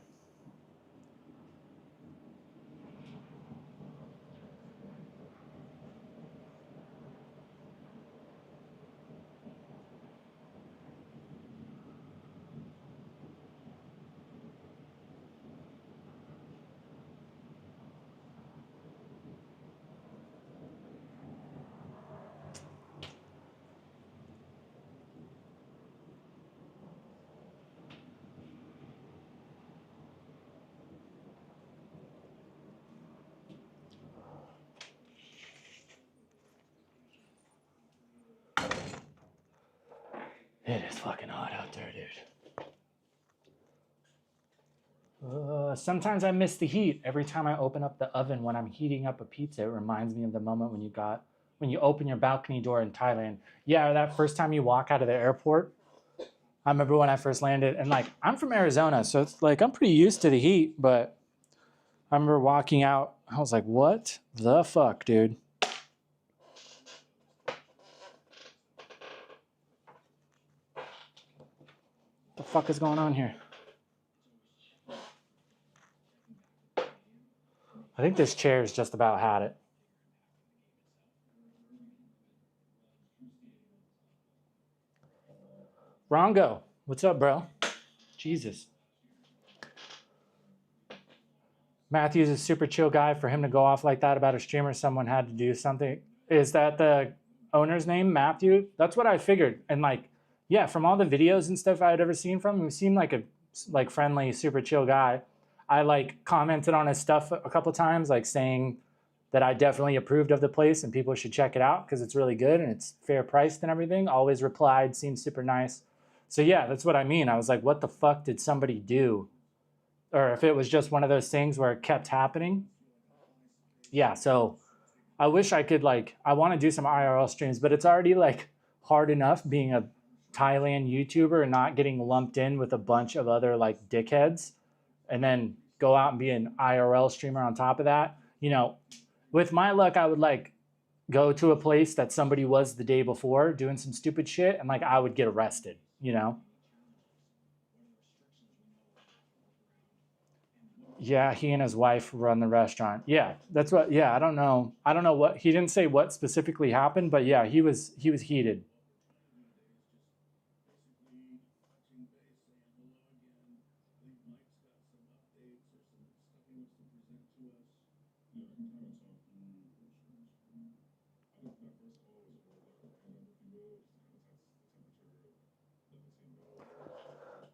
It's fucking hot out there, dude. Sometimes I miss the heat. Every time I open up the oven when I'm heating up a pizza, it reminds me of the moment when you open your balcony door in Thailand. Yeah, or that first time you walk out of the airport. I remember when I first landed, and like I'm from Arizona, so it's like I'm pretty used to the heat, but I remember walking out, I was like, what the fuck, dude? What the fuck is going on here? I think this chair's just about had it. Rongo, what's up, bro? Jesus. Matthew's a super chill guy. For him to go off like that about a streamer, someone had to do something. Is that the owner's name, Matthew? That's what I figured. And like, yeah, from all the videos and stuff I had ever seen from him, he seemed like a friendly, super chill guy. I like commented on his stuff a couple times, like saying that I definitely approved of the place and people should check it out because it's really good and it's fair priced and everything. Always replied, seemed super nice. So yeah, that's what I mean. I was like, what the fuck did somebody do? Or if it was just one of those things where it kept happening. Yeah, so I wish I could like, I want to do some IRL streams, but it's already like hard enough being a Thailand YouTuber and not getting lumped in with a bunch of other like dickheads and then go out and be an IRL streamer on top of that. You know, with my luck, I would like go to a place that somebody was the day before doing some stupid shit and like I would get arrested, you know? Yeah, he and his wife run the restaurant. Yeah, that's what. Yeah, I don't know. I don't know what he didn't say what specifically happened, but yeah, he was heated.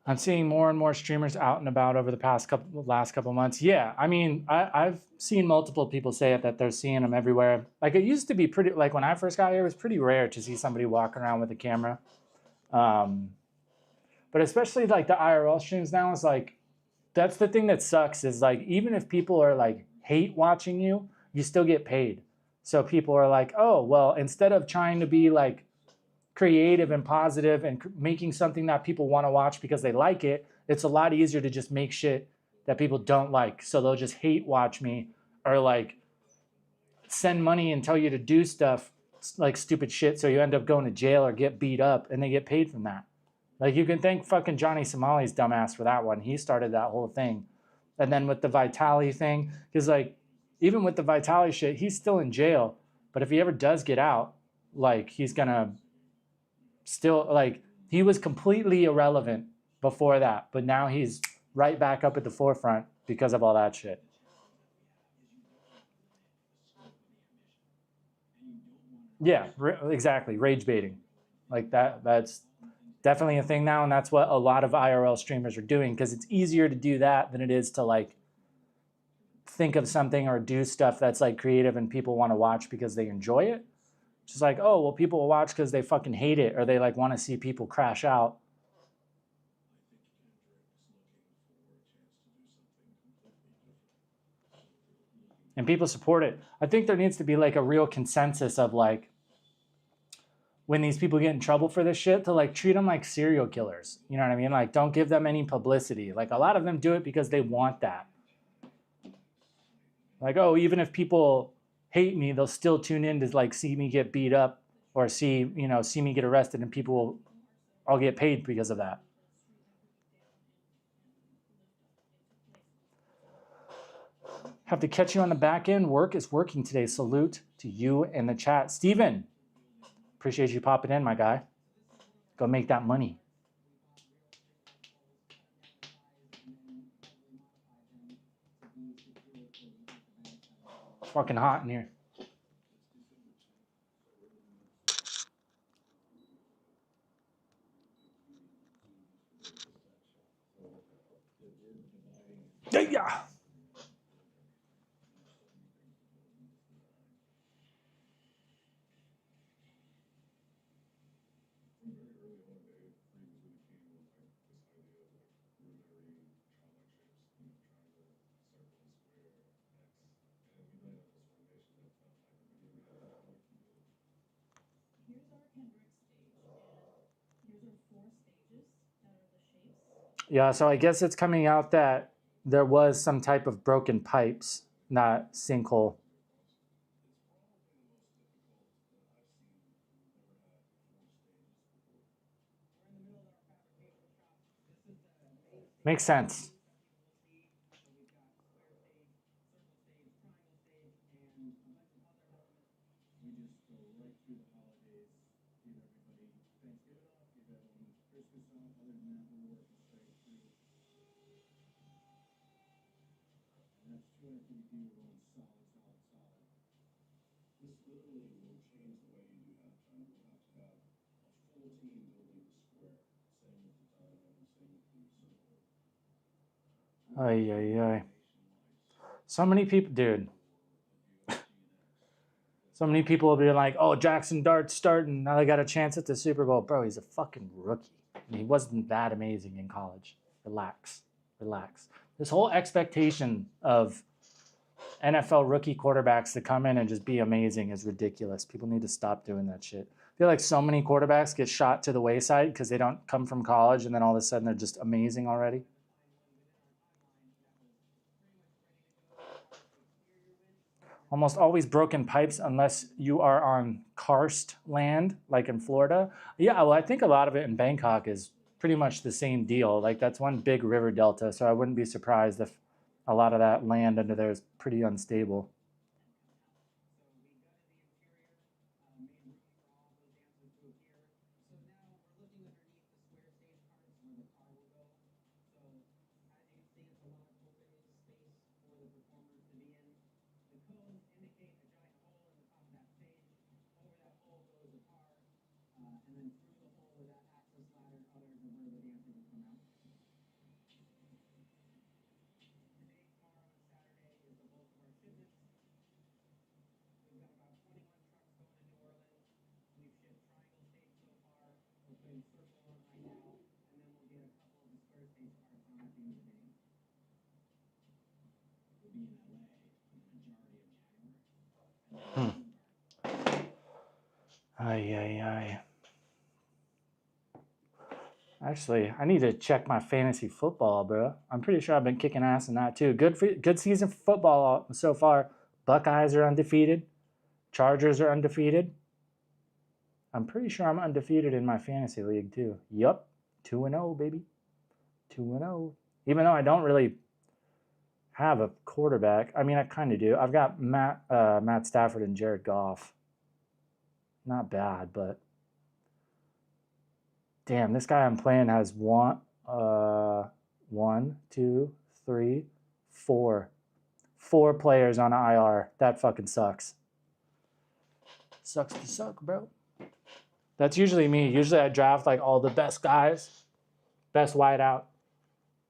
I'm seeing more and more streamers out and about over the last couple months. Yeah, I mean, I've seen multiple people say it that they're seeing them everywhere. Like it used to be pretty. Like when I first got here, it was pretty rare to see somebody walking around with a camera. But especially like the IRL streams now is like, that's the thing that sucks is like, even if people are like hate watching you, you still get paid. So people are like, oh, well, instead of trying to be like creative and positive and making something that people want to watch because they like it, it's a lot easier to just make shit that people don't like. So they'll just hate watch me or like send money and tell you to do stuff like stupid shit. So you end up going to jail or get beat up and they get paid from that. Like you can thank fucking Johnny Somali's dumbass for that one. He started that whole thing. And then with the Vitali thing, because like even with the Vitali shit, he's still in jail. But if he ever does get out, like he's gonna still like he was completely irrelevant before that, but now he's right back up at the forefront because of all that shit. Yeah, exactly. Rage baiting. Like that's definitely a thing now, and that's what a lot of IRL streamers are doing because it's easier to do that than it is to like think of something or do stuff that's like creative and people want to watch because they enjoy it. Just like, oh, well, people will watch because they fucking hate it or they like want to see people crash out. And people support it. I think there needs to be like a real consensus of like, when these people get in trouble for this shit, to like treat them like serial killers. You know what I mean? Like don't give them any publicity. Like a lot of them do it because they want that. Like, oh, even if people hate me, they'll still tune in to like see me get beat up or see me get arrested and I'll get paid because of that. Have to catch you on the back end. Work is working today. Salute to you in the chat. Steven, appreciate you popping in, my guy. Go make that money. It's fucking hot in here. Yeah. Yeah, so I guess it's coming out that there was some type of broken pipes, not sinkhole. Makes sense. We just go right through the holidays, give everybody Thanksgiving off, give everyone Christmas off. Other than that, we're working straight through. And that's 250 people going solid, solid, solid. This literally will change the way you do halftime. We'll have to have a full team building the square. Same with the Thailand, same with the circle. Ay, ay, ay. So many people, dude. So many people will be like, oh, Jackson Dart's starting. Now they got a chance at the Super Bowl. Bro, he's a fucking rookie. And he wasn't that amazing in college. Relax. Relax. This whole expectation of NFL rookie quarterbacks to come in and just be amazing is ridiculous. People need to stop doing that shit. I feel like so many quarterbacks get shot to the wayside because they don't come from college and then all of a sudden they're just amazing already. Almost always broken pipes unless you are on karst land, like in Florida. Yeah, well, I think a lot of it in Bangkok is pretty much the same deal. Like that's one big river delta, so I wouldn't be surprised if a lot of that land under there is pretty unstable. Ay, ay, ay. Actually, I need to check my fantasy football, bro. I'm pretty sure I've been kicking ass in that too. Good season for football so far. Buckeyes are undefeated. Chargers are undefeated. I'm pretty sure I'm undefeated in my fantasy league too. Yup. 2-0, baby. 2-0. Even though I don't really have a quarterback. I mean, I kind of do. I've got Matt Stafford and Jared Goff. Not bad, but damn, this guy I'm playing has one, two, three, four players on IR. That fucking sucks. Sucks to suck, bro. That's usually me. Usually I draft like all the best guys, best wideout,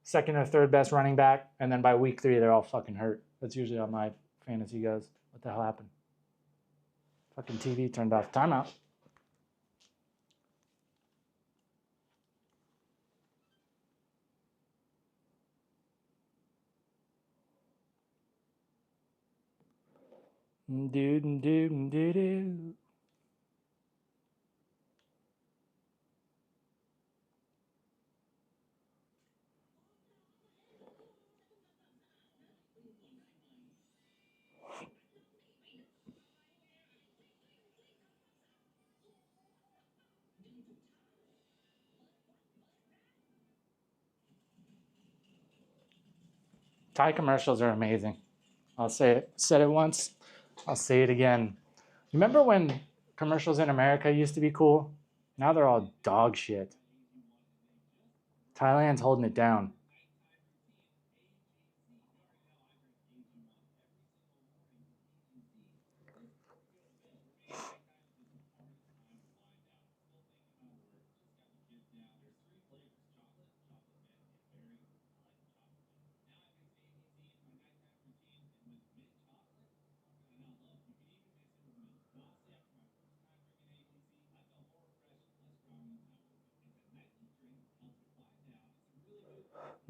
second or third best running back, and then by week 3 they're all fucking hurt. That's usually how my fantasy goes. What the hell happened? Fucking TV turned off. Timeout. Do. Thai commercials are amazing. I'll say it. Said it once. I'll say it again. Remember when commercials in America used to be cool? Now they're all dog shit. Thailand's holding it down.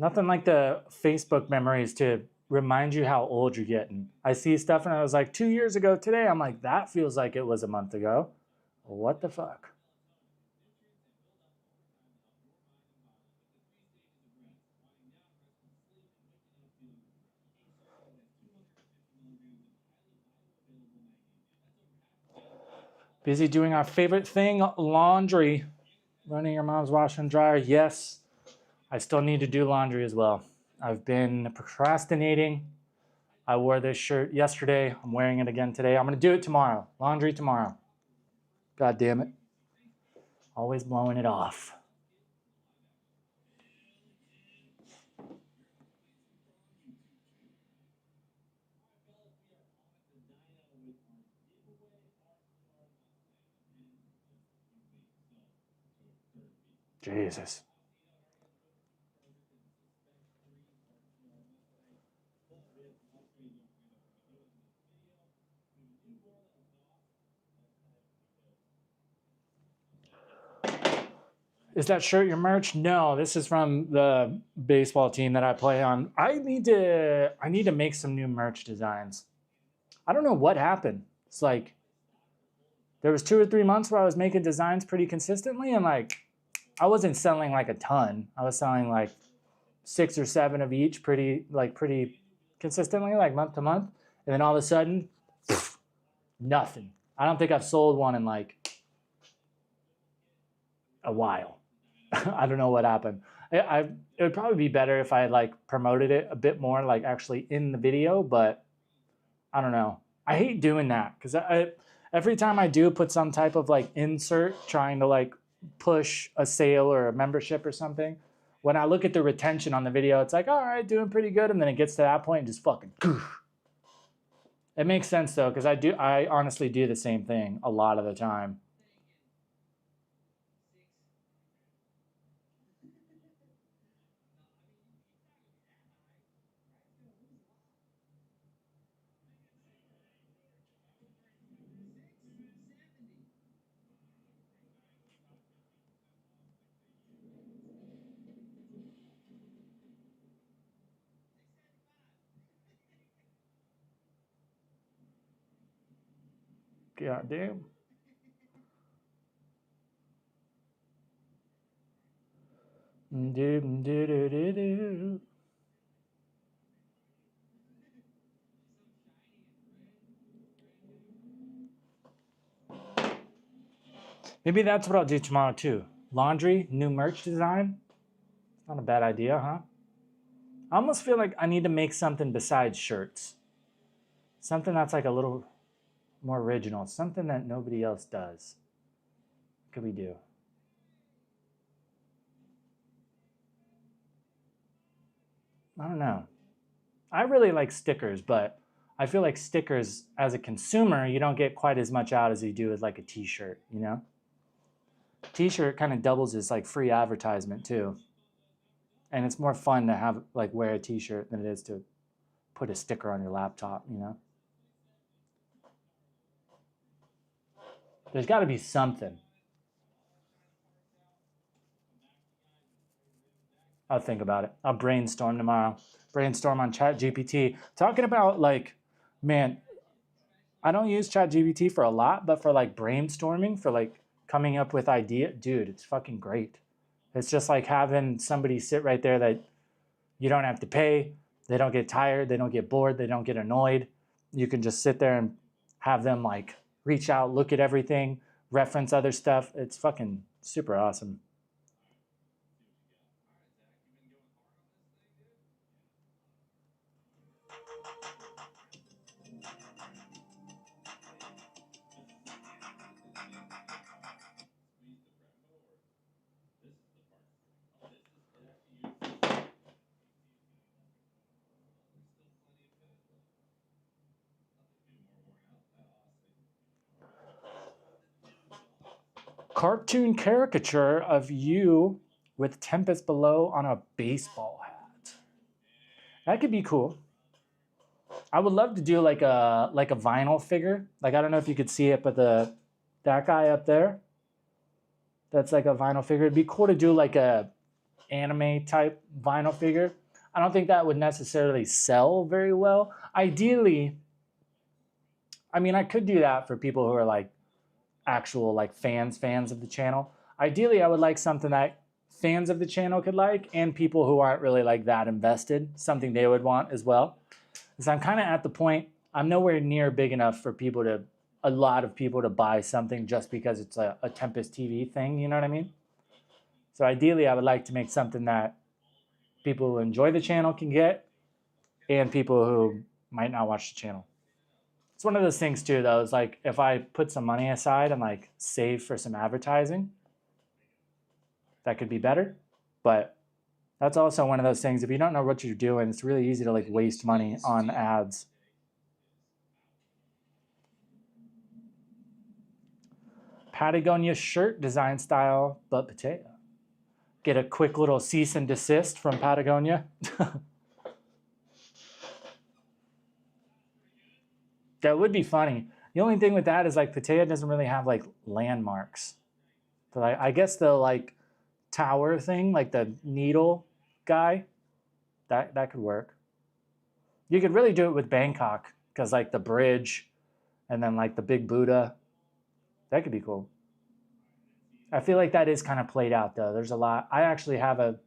Nothing like the Facebook memories to remind you how old you're getting. I see stuff and I was like, 2 years ago today. I'm like, that feels like it was a month ago. What the fuck? Busy doing our favorite thing, laundry. Running your mom's washer and dryer. Yes, I still need to do laundry as well. I've been procrastinating. I wore this shirt yesterday. I'm wearing it again today. I'm going to do it tomorrow. Laundry tomorrow. God damn it. Always blowing it off. Jesus. Is that shirt your merch? No, this is from the baseball team that I play on. I need to make some new merch designs. I don't know what happened. It's like there was 2 or 3 months where I was making designs pretty consistently, and like I wasn't selling like a ton. I was selling like 6 or 7 of each pretty consistently, like month to month. And then all of a sudden, nothing. I don't think I've sold one in like a while. I don't know what happened. It would probably be better if I had like promoted it a bit more, like actually in the video, but I don't know. I hate doing that because every time I do put some type of like insert trying to like push a sale or a membership or something, when I look at the retention on the video, it's like, all right, doing pretty good. And then it gets to that point and just fucking, it makes sense though, because I honestly do the same thing a lot of the time. God damn. Maybe that's what I'll do tomorrow too. Laundry, new merch design. Not a bad idea, huh? I almost feel like I need to make something besides shirts. Something that's like a little more original. Something that nobody else does. What could we do? I don't know. I really like stickers, but I feel like stickers as a consumer, you don't get quite as much out as you do with like a t-shirt, you know? T-shirt kind of doubles as like free advertisement too. And it's more fun to have like wear a t-shirt than it is to put a sticker on your laptop, you know? There's got to be something. I'll think about it. I'll brainstorm tomorrow. Brainstorm on ChatGPT. Talking about like, man, I don't use ChatGPT for a lot, but for like brainstorming, for like coming up with idea, dude, it's fucking great. It's just like having somebody sit right there that you don't have to pay. They don't get tired. They don't get bored. They don't get annoyed. You can just sit there and have them like reach out, look at everything, reference other stuff. It's fucking super awesome. Cartoon caricature of you with Tempus below on a baseball hat. That could be cool. I would love to do like a vinyl figure. Like I don't know if you could see it, but that guy up there, that's like a vinyl figure. It'd be cool to do like a anime type vinyl figure. I don't think that would necessarily sell very well. Ideally, I mean, I could do that for people who are like actual like fans of the channel. Ideally, I would like something that fans of the channel could like and people who aren't really like that invested, something they would want as well. Because I'm kind of at the point, I'm nowhere near big enough for people to a lot of people to buy something just because it's a Tempus TV thing, you know what I mean? So ideally, I would like to make something that people who enjoy the channel can get and people who might not watch the channel. It's one of those things too, though, is like if I put some money aside and like save for some advertising, that could be better. But that's also one of those things, if you don't know what you're doing, it's really easy to like waste money on ads. Patagonia shirt design style, but potato. Get a quick little cease and desist from Patagonia. That would be funny. The only thing with that is like potato doesn't really have like landmarks. So like, I guess the like tower thing, like the needle guy, that could work. You could really do it with Bangkok because like the bridge and then like the big Buddha, that could be cool. I feel like that is kind of played out though. There's a lot. I actually have a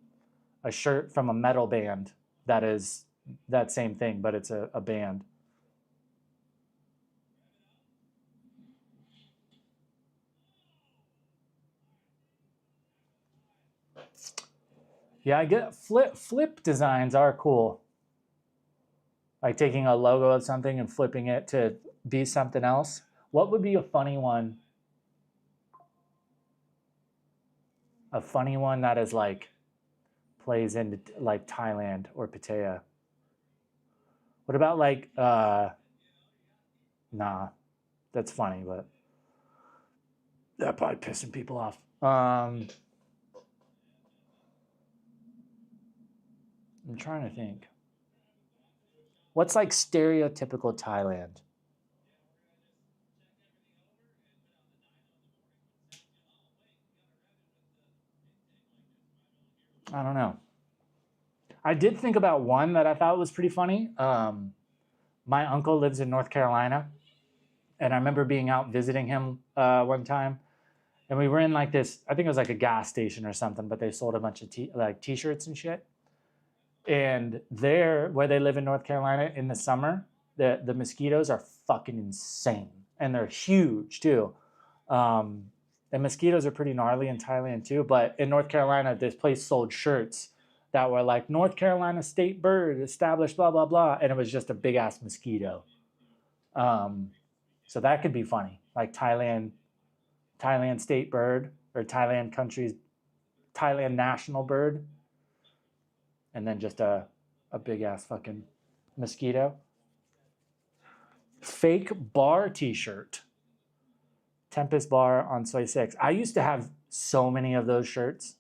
shirt from a metal band that is that same thing, but it's a band. Yeah, I get flip designs are cool. Like taking a logo of something and flipping it to be something else. What would be a funny one? A funny one that is like plays into like Thailand or Pattaya. What about like nah, that's funny, but that probably pissing people off. I'm trying to think. What's like stereotypical Thailand? I don't know. I did think about one that I thought was pretty funny. My uncle lives in North Carolina, and I remember being out visiting him one time, and we were in like this. I think it was like a gas station or something, but they sold a bunch of t-shirts and shit. And there, where they live in North Carolina in the summer, the mosquitoes are fucking insane, and they're huge too. The mosquitoes are pretty gnarly in Thailand too, but in North Carolina, this place sold shirts that were like North Carolina state bird established, blah blah blah, and it was just a big ass mosquito. So that could be funny, like Thailand state bird or Thailand national bird, and then just a big ass fucking mosquito. Fake bar T-shirt. Tempest bar on Soy 6. I used to have so many of those shirts.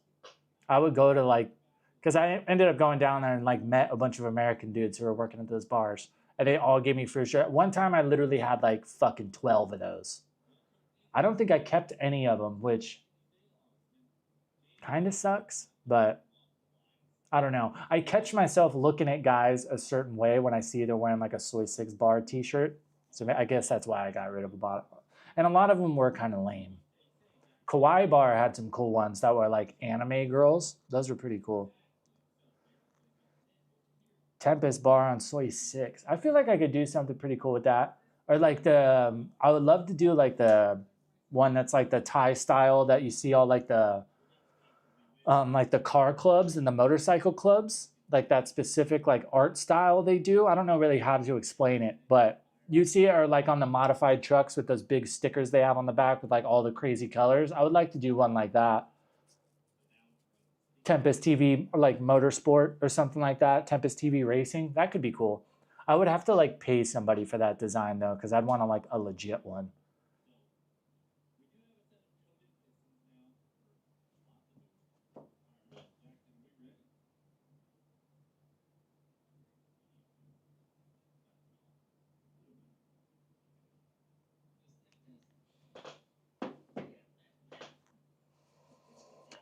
I would go to like, because I ended up going down there and like met a bunch of American dudes who were working at those bars, and they all gave me free shirt. One time I literally had like fucking 12 of those. I don't think I kept any of them, which kind of sucks, but I don't know. I catch myself looking at guys a certain way when I see they're wearing like a Soy 6 bar T-shirt. So I guess that's why I got rid of a lot. And a lot of them were kind of lame. Kawaii Bar had some cool ones that were like anime girls. Those were pretty cool. Tempest Bar on Soy 6. I feel like I could do something pretty cool with that. Or like I would love to do like the one that's like the Thai style that you see all like the car clubs and the motorcycle clubs, like that specific like art style they do. I don't know really how to explain it, but you see it or like on the modified trucks with those big stickers they have on the back with like all the crazy colors. I would like to do one like that. Tempus TV or like motorsport or something like that. Tempus TV racing. That could be cool. I would have to like pay somebody for that design though, because I'd want to like a legit one.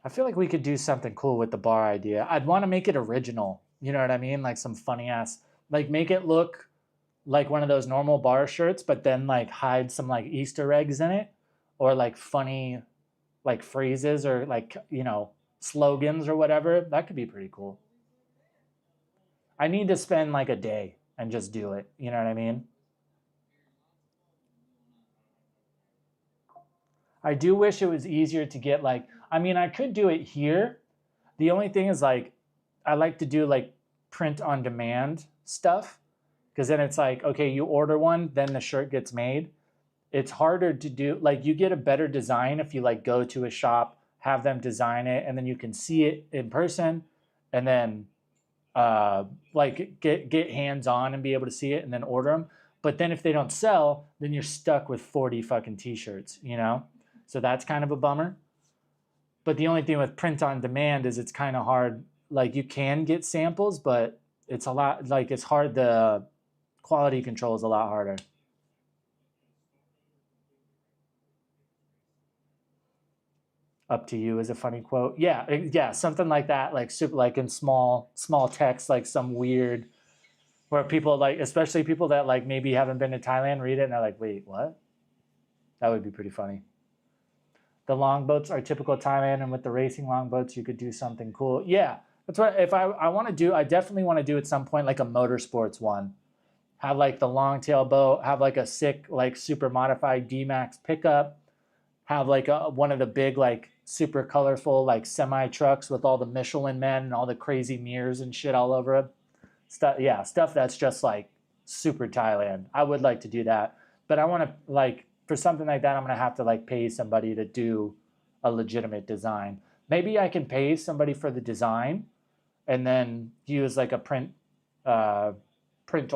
I feel like we could do something cool with the bar idea. I'd want to make it original. You know what I mean? Like some funny ass, like make it look like one of those normal bar shirts, but then like hide some like Easter eggs in it or like funny like phrases or like, you know, slogans or whatever. That could be pretty cool. I need to spend like a day and just do it. You know what I mean? I do wish it was easier to get like, I mean, I could do it here. The only thing is like, I like to do like print on demand stuff because then it's like, okay, you order one, then the shirt gets made. It's harder to do, like you get a better design if you like go to a shop, have them design it, and then you can see it in person and then like get hands on and be able to see it and then order them. But then if they don't sell, then you're stuck with 40 fucking t-shirts, you know? So that's kind of a bummer. But the only thing with print on demand is it's kind of hard. Like you can get samples, but it's a lot, like it's hard. The quality control is a lot harder. Up to you is a funny quote. Yeah, yeah, something like that, like super, like in small text, like some weird, where people like, especially people that like maybe haven't been to Thailand, read it and they're like, wait, what? That would be pretty funny. The longboats are typical Thailand, and with the racing longboats, you could do something cool. Yeah, that's what if I want to do. I definitely want to do at some point like a motorsports one. Have like the long tail boat. Have like a sick like super modified D-Max pickup. Have like one of the big like super colorful like semi trucks with all the Michelin men and all the crazy mirrors and shit all over it. Stuff, yeah, stuff that's just like super Thailand. I would like to do that, but I want to like for something like that, I'm gonna have to like pay somebody to do a legitimate design. Maybe I can pay somebody for the design, and then use like a print to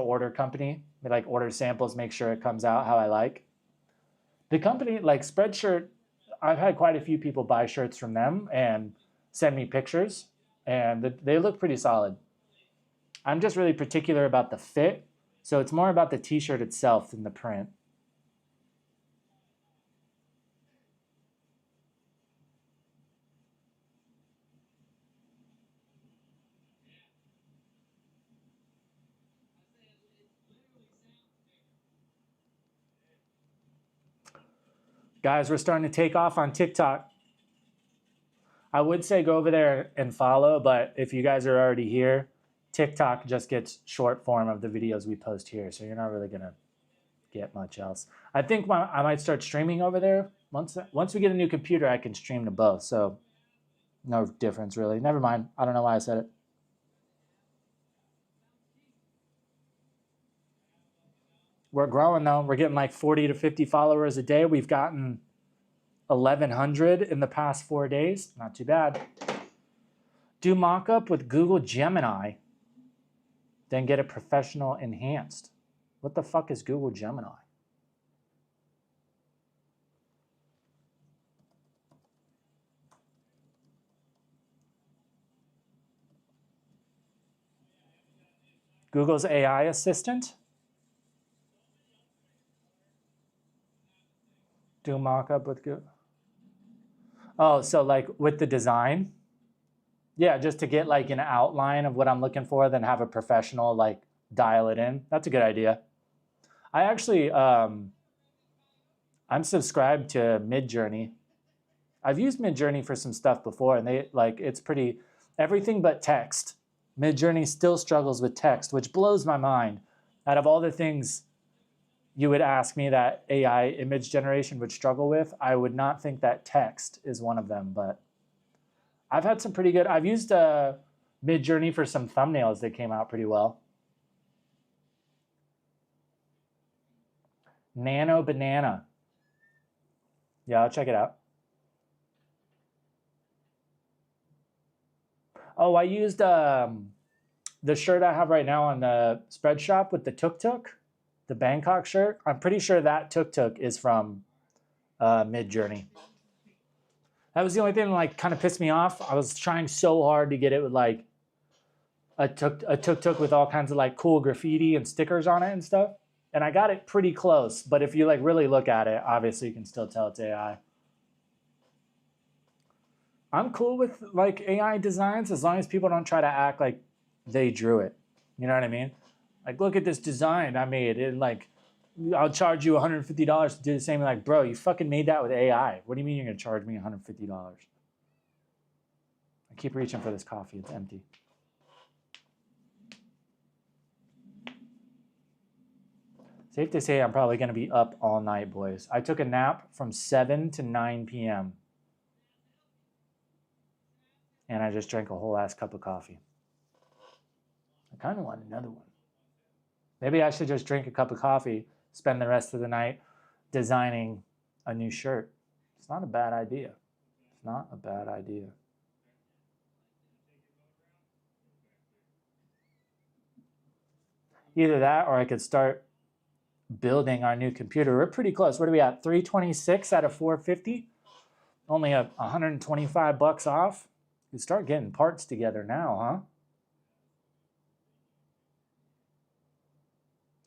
order company, like order samples, make sure it comes out how I like. The company like Spreadshirt, I've had quite a few people buy shirts from them and send me pictures, and they look pretty solid. I'm just really particular about the fit, so it's more about the t-shirt itself than the print. Guys, we're starting to take off on TikTok. I would say go over there and follow, but if you guys are already here, TikTok just gets short form of the videos we post here, so you're not really gonna get much else. I think I might start streaming over there. Once we get a new computer, I can stream to both, so no difference really. Never mind. I don't know why I said it. We're growing though. We're getting like 40 to 50 followers a day. We've gotten 1,100 in the past 4 days. Not too bad. Do mock-up with Google Gemini, then get a professional enhanced. What the fuck is Google Gemini? Google's AI assistant? Do mock-up with Google. Oh, so like with the design? Yeah, just to get like an outline of what I'm looking for, then have a professional like dial it in. That's a good idea. I actually, I'm subscribed to Midjourney. I've used Midjourney for some stuff before, and they like it's pretty everything but text. Midjourney still struggles with text, which blows my mind. Out of all the things you would ask me that AI image generation would struggle with, I would not think that text is one of them, but I've had some pretty good, I've used Midjourney for some thumbnails that came out pretty well. Nano Banana. Yeah, I'll check it out. Oh, I used the shirt I have right now on the spread shop with the tuk-tuk, the Bangkok shirt. I'm pretty sure that tuk-tuk is from Midjourney. That was the only thing that like kind of pissed me off. I was trying so hard to get it with like a tuk-tuk with all kinds of like cool graffiti and stickers on it and stuff. And I got it pretty close, but if you like really look at it, obviously you can still tell it's AI. I'm cool with like AI designs as long as people don't try to act like they drew it. You know what I mean? Like, look at this design I made, and like, I'll charge you $150 to do the same. Like, bro, you fucking made that with AI. What do you mean you're gonna charge me $150? I keep reaching for this coffee. It's empty. Safe to say I'm probably going to be up all night, boys. I took a nap from 7 to 9 p.m. And I just drank a whole ass cup of coffee. I kind of want another one. Maybe I should just drink a cup of coffee, spend the rest of the night designing a new shirt. It's not a bad idea. It's not a bad idea. Either that or I could start building our new computer. We're pretty close. What are we at? 326 out of 450? Only $125 off. You start getting parts together now, huh?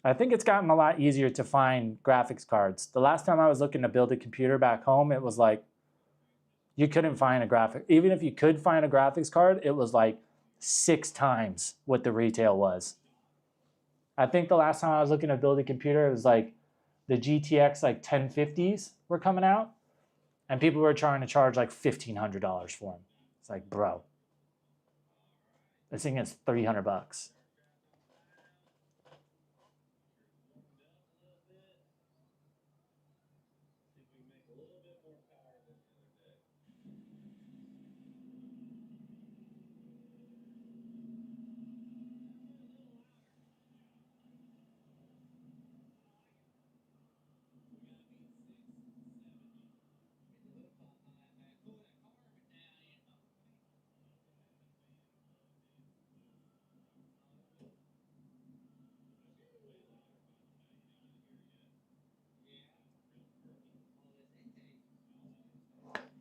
I think it's gotten a lot easier to find graphics cards. The last time I was looking to build a computer back home, it was like you couldn't find a graphic. Even if you could find a graphics card, it was like 6 times what the retail was. I think the last time I was looking to build a computer, it was like the GTX like 1050s were coming out, and people were trying to charge like $1,500 for them. It's like, bro, this thing is $300.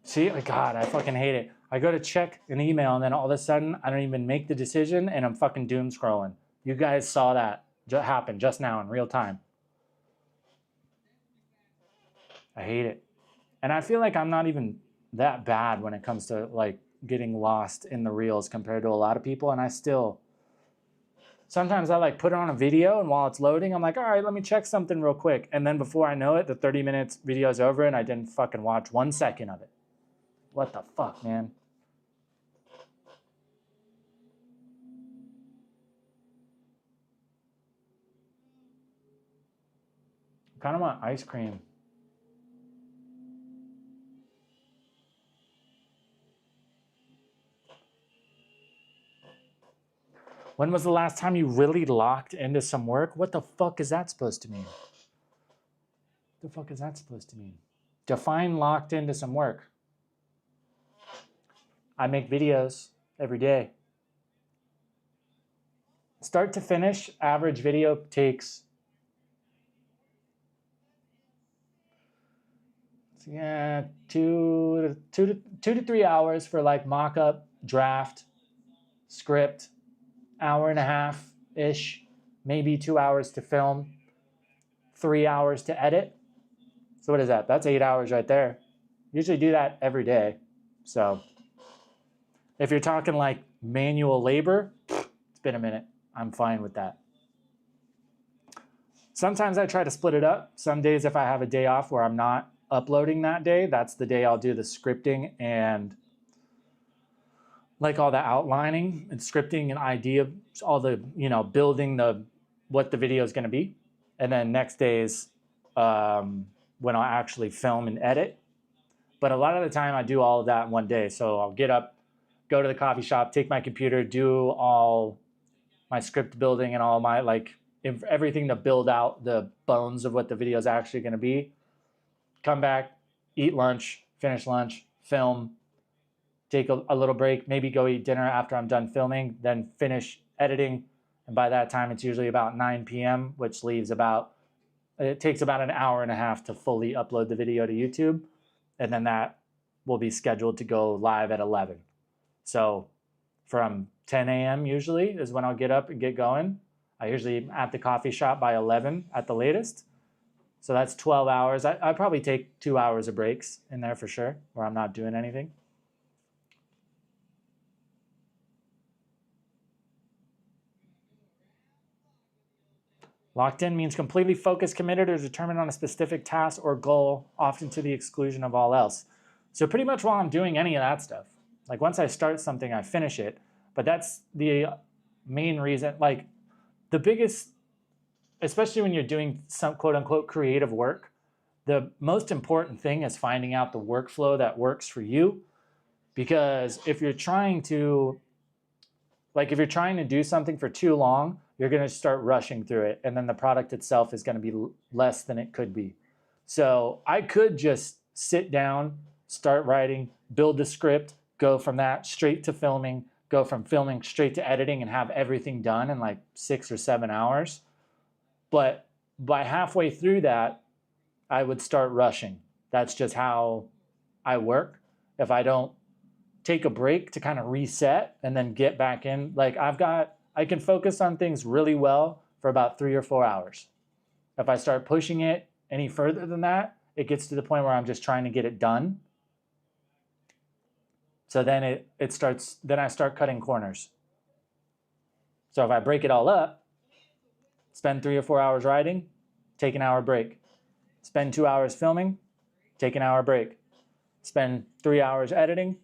See, God, I fucking hate it. I go to check an email and then all of a sudden I don't even make the decision and I'm fucking doom scrolling. You guys saw that happen just now in real time. I hate it. And I feel like I'm not even that bad when it comes to like getting lost in the reels compared to a lot of people. And I still, sometimes I like put on a video and while it's loading, I'm like, all right, let me check something real quick. And then before I know it, the 30 minutes video is over and I didn't fucking watch 1 second of it. What the fuck, man? I kind of want ice cream. When was the last time you really locked into some work? What the fuck is that supposed to mean? What the fuck is that supposed to mean? Define locked into some work. I make videos every day. Start to finish, average video takes 2 to 3 hours for like mock-up, draft, script, hour and a half-ish, maybe 2 hours to film, 3 hours to edit. So what is that? That's 8 hours right there. Usually do that every day. So if you're talking like manual labor, it's been a minute. I'm fine with that. Sometimes I try to split it up. Some days if I have a day off where I'm not uploading that day, that's the day I'll do the scripting and like all the outlining and scripting and idea, all the, building what the video is going to be. And then next days when I'll actually film and edit. But a lot of the time I do all of that in one day. So I'll get up, go to the coffee shop, take my computer, do all my script building and all my everything to build out the bones of what the video is actually going to be. Come back, eat lunch, finish lunch, film, take a little break, maybe go eat dinner after I'm done filming, then finish editing. And by that time, it's usually about 9 p.m., which leaves it takes about an hour and a half to fully upload the video to YouTube. And then that will be scheduled to go live at 11. So from 10 a.m. usually is when I'll get up and get going. I usually am at the coffee shop by 11 at the latest. So that's 12 hours. I probably take 2 hours of breaks in there for sure, where I'm not doing anything. Locked in means completely focused, committed, or determined on a specific task or goal, often to the exclusion of all else. So pretty much while I'm doing any of that stuff, like once I start something, I finish it. But that's the main reason, like the biggest especially when you're doing some quote unquote creative work, the most important thing is finding out the workflow that works for you. Because if you're trying to do something for too long, you're going to start rushing through it, and then the product itself is going to be less than it could be. So I could just sit down, start writing, build the script, go from that straight to filming, go from filming straight to editing, and have everything done in like 6 or 7 hours. But by halfway through that, I would start rushing. That's just how I work. If I don't take a break to kind of reset and then get back in, like I can focus on things really well for about 3 or 4 hours. If I start pushing it any further than that, it gets to the point where I'm just trying to get it done. So then then I start cutting corners. So if I break it all up, spend 3 or 4 hours writing, take an hour break. Spend 2 hours filming, take an hour break. Spend 3 hours editing,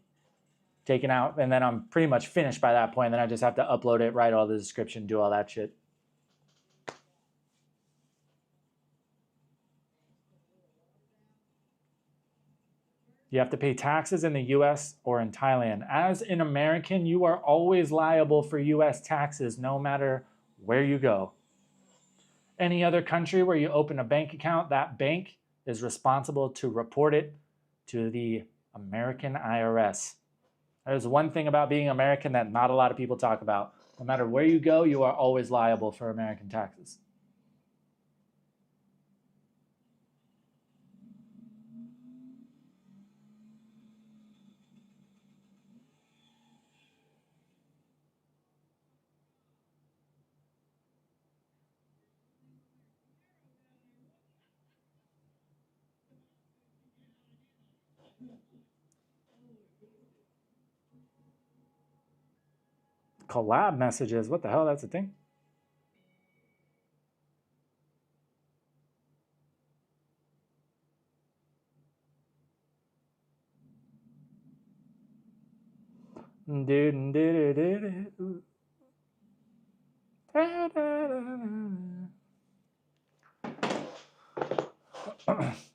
take an hour, and then I'm pretty much finished by that point. Then I just have to upload it, write all the description, do all that shit. You have to pay taxes in the US or in Thailand. As an American, you are always liable for US taxes no matter where you go. Any other country where you open a bank account, that bank is responsible to report it to the American IRS. There's one thing about being American that not a lot of people talk about. No matter where you go, you are always liable for American taxes. Collab messages, what the hell, that's a thing?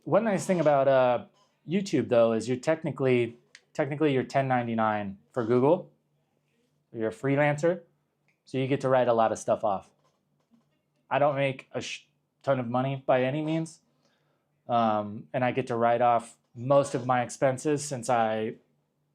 One nice thing about YouTube though is you're technically you're 1099 for Google. You're a freelancer, so you get to write a lot of stuff off. I don't make a ton of money by any means, and I get to write off most of my expenses since I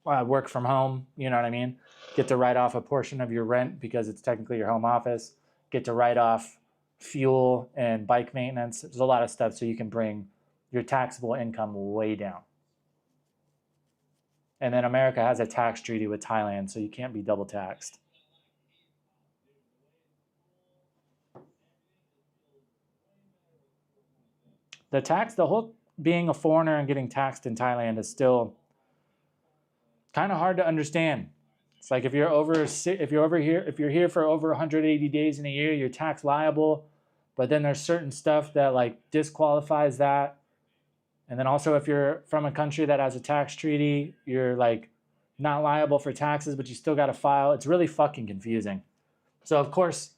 work from home. You know what I mean? Get to write off a portion of your rent because it's technically your home office. Get to write off fuel and bike maintenance. There's a lot of stuff, so you can bring your taxable income way down. And then America has a tax treaty with Thailand, so you can't be double taxed. The whole being a foreigner and getting taxed in Thailand is still kind of hard to understand. It's like if you're here for over 180 days in a year, you're tax liable, but then there's certain stuff that like disqualifies that. And then also if you're from a country that has a tax treaty, you're like not liable for taxes, but you still got to file. It's really fucking confusing. So of course,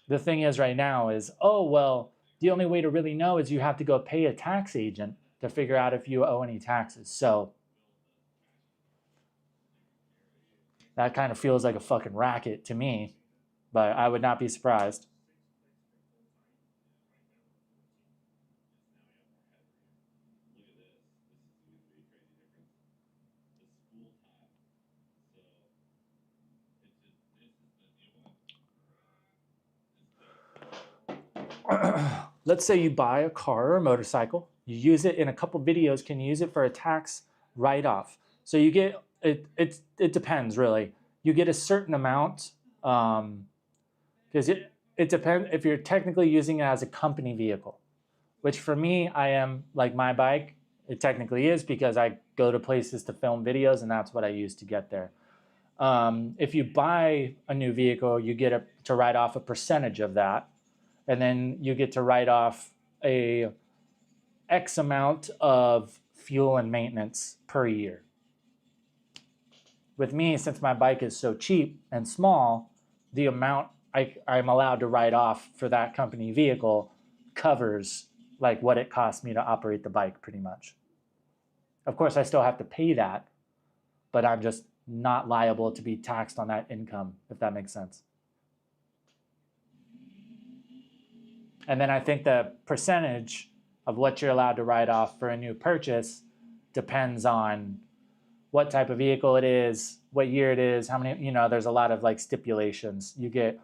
the thing is right now is, oh, well, the only way to really know is you have to go pay a tax agent to figure out if you owe any taxes. So that kind of feels like a fucking racket to me, but I would not be surprised. Let's say you buy a car or a motorcycle, you use it in a couple videos, can use it for a tax write-off. So you get, it depends really. You get a certain amount, because it depends if you're technically using it as a company vehicle, which for me, I am, like my bike, it technically is because I go to places to film videos and that's what I use to get there. If you buy a new vehicle, you get to write off a percentage of that. And then you get to write off a X amount of fuel and maintenance per year. With me, since my bike is so cheap and small, the amount I'm allowed to write off for that company vehicle covers like what it costs me to operate the bike pretty much. Of course, I still have to pay that, but I'm just not liable to be taxed on that income, if that makes sense. And then I think the percentage of what you're allowed to write off for a new purchase depends on what type of vehicle it is, what year it is, how many, there's a lot of like stipulations. You get,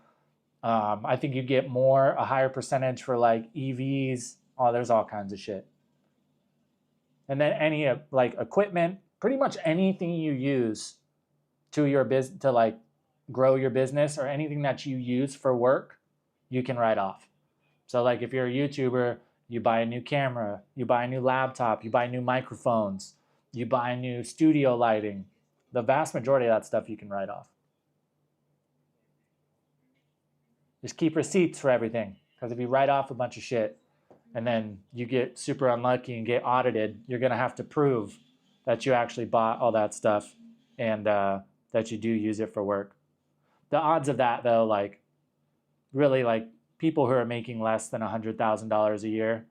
I think you get a higher percentage for like EVs. Oh, there's all kinds of shit. And then any like equipment, pretty much anything you use to your business, to like grow your business or anything that you use for work, you can write off. So like if you're a YouTuber, you buy a new camera, you buy a new laptop, you buy new microphones, you buy new studio lighting. The vast majority of that stuff you can write off. Just keep receipts for everything. Because if you write off a bunch of shit and then you get super unlucky and get audited, you're going to have to prove that you actually bought all that stuff and that you do use it for work. The odds of that, though, like really like people who are making less than $100,000 a year,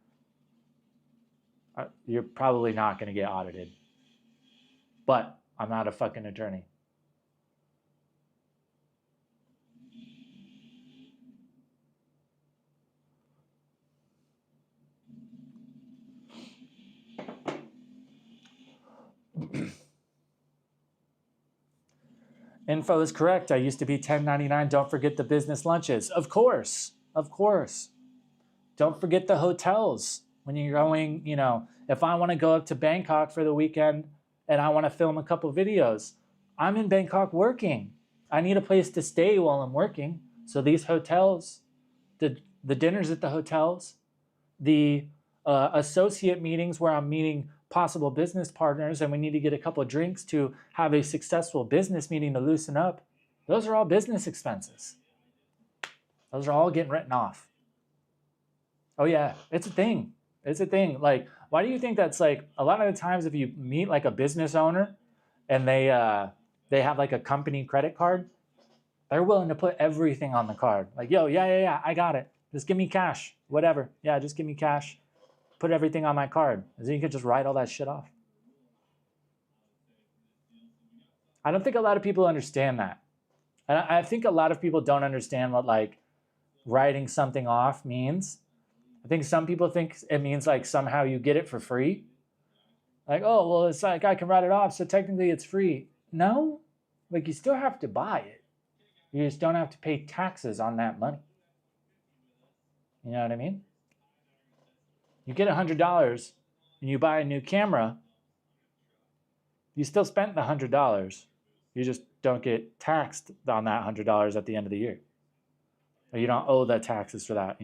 you're probably not going to get audited. But I'm not a fucking attorney. Info is correct. I used to be 1099. Don't forget the business lunches. Of course. Of course. Don't forget the hotels. When you're going, if I want to go up to Bangkok for the weekend and I want to film a couple videos, I'm in Bangkok working. I need a place to stay while I'm working. So these hotels, the dinners at the hotels, the associate meetings where I'm meeting possible business partners and we need to get a couple of drinks to have a successful business meeting to loosen up, those are all business expenses. Those are all getting written off. Oh yeah, it's a thing. It's a thing. Like, why do you think that's like, a lot of the times if you meet like a business owner and they have like a company credit card, they're willing to put everything on the card. Like, yo, yeah, I got it. Just give me cash, whatever. Yeah, just give me cash. Put everything on my card. And then you can just write all that shit off. I don't think a lot of people understand that. And I think a lot of people don't understand what like writing something off means. I think some people think it means like somehow you get it for free. Like, oh, well, it's like I can write it off, so technically it's free. No, like you still have to buy it. You just don't have to pay taxes on that money. You know what I mean? You get $100 and you buy a new camera, you still spent the $100. You just don't get taxed on that $100 at the end of the year. Or you don't owe the taxes for that,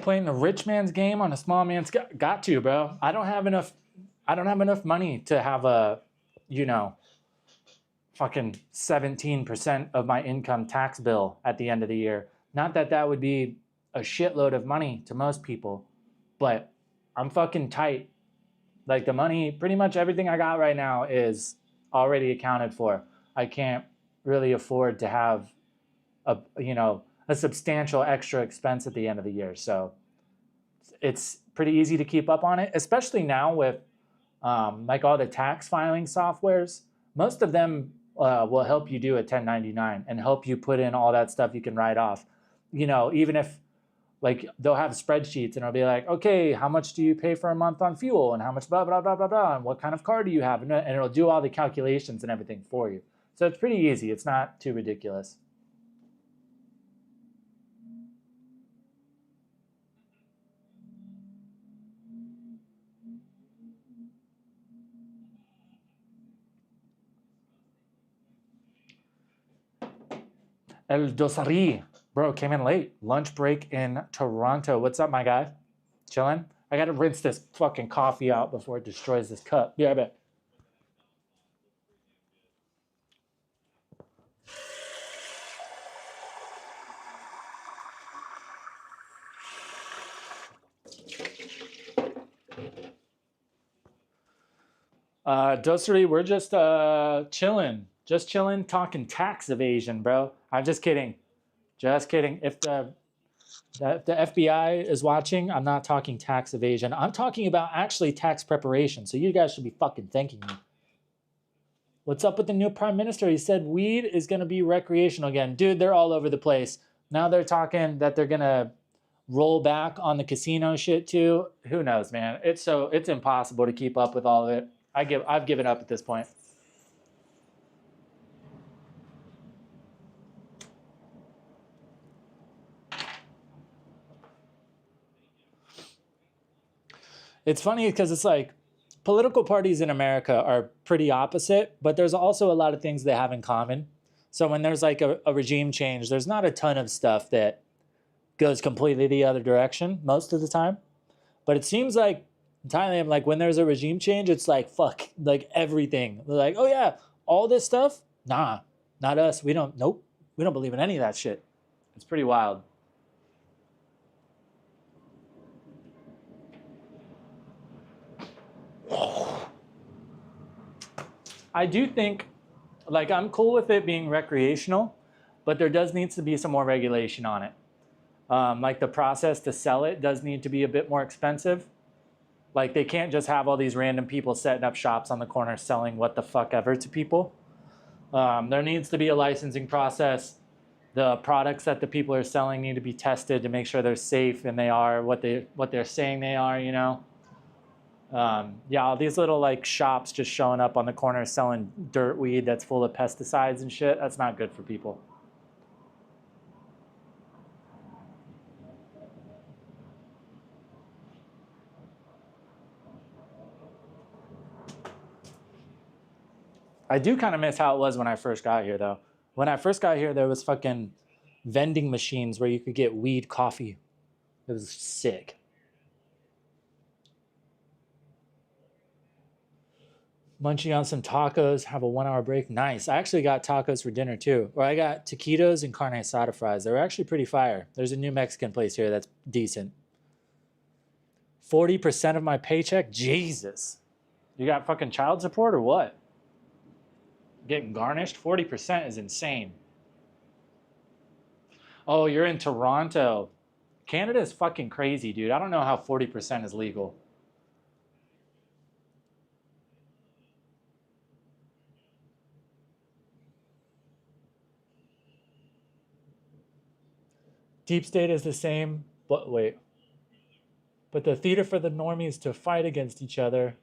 Playing the rich man's game on a small man's got to, bro. I don't have enough money to have a, fucking 17% of my income tax bill at the end of the year. Not that that would be a shitload of money to most people, but I'm fucking tight. Like the money, pretty much everything I got right now is already accounted for. I can't really afford to have a substantial extra expense at the end of the year. So it's pretty easy to keep up on it, especially now with like all the tax filing softwares. Most of them will help you do a 1099 and help you put in all that stuff you can write off. Even if like they'll have spreadsheets and it'll be like, okay, how much do you pay for a month on fuel and how much blah, blah, blah, blah, blah, and what kind of car do you have? And it'll do all the calculations and everything for you. So it's pretty easy. It's not too ridiculous. El Dosari. Bro, came in late. Lunch break in Toronto. What's up, my guy? Chilling? I gotta rinse this fucking coffee out before it destroys this cup. Yeah, I bet. Dosary, we're just chilling. Just chilling, talking tax evasion, bro. I'm just kidding. Just kidding. If the FBI is watching, I'm not talking tax evasion. I'm talking about actually tax preparation. So you guys should be fucking thanking me. What's up with the new prime minister? He said weed is going to be recreational again. Dude, they're all over the place. Now they're talking that they're going to roll back on the casino shit too. Who knows, man? It's impossible to keep up with all of it. I've given up at this point. It's funny because it's like political parties in America are pretty opposite, but there's also a lot of things they have in common. So when there's like a regime change, there's not a ton of stuff that goes completely the other direction most of the time. But it seems like in Thailand, like when there's a regime change, it's like, fuck, like everything. They're like, oh yeah, all this stuff? Nah, not us. Nope. We don't believe in any of that shit. It's pretty wild. I do think, like, I'm cool with it being recreational, but there does need to be some more regulation on it. Like the process to sell it does need to be a bit more expensive. Like they can't just have all these random people setting up shops on the corner selling what the fuck ever to people. There needs to be a licensing process. The products that the people are selling need to be tested to make sure they're safe and they are what they're saying they are, you know? Yeah, all these little like shops just showing up on the corner selling dirt weed that's full of pesticides and shit, that's not good for people. I do kind of miss how it was when I first got here, though. When I first got here, there was fucking vending machines where you could get weed coffee. It was sick. Munching on some tacos, have a 1 hour break. Nice. I actually got tacos for dinner, too. Or I got taquitos and carne asada fries. They were actually pretty fire. There's a new Mexican place here that's decent. 40% of my paycheck? Jesus. You got fucking child support or what? Getting garnished? 40% is insane. Oh, you're in Toronto. Canada is fucking crazy, dude. I don't know how 40% is legal. Deep state is the same, but wait. But the theater for the normies to fight against each other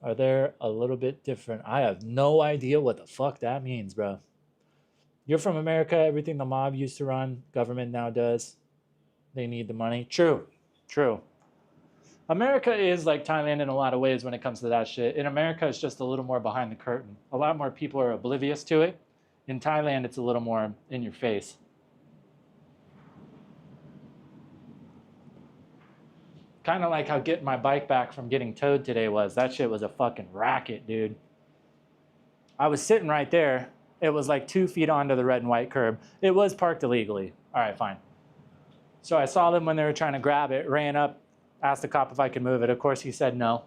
are there a little bit different. I have no idea what the fuck that means, bro. You're from America. Everything the mob used to run, government now does. They need the money. True. True. America is like Thailand in a lot of ways when it comes to that shit. In America, it's just a little more behind the curtain. A lot more people are oblivious to it. In Thailand, it's a little more in your face. Kind of like how getting my bike back from getting towed today was. That shit was a fucking racket, dude. I was sitting right there. It was like 2 feet onto the red and white curb. It was parked illegally. All right, fine. So I saw them when they were trying to grab it, ran up, asked the cop if I could move it. Of course, he said no.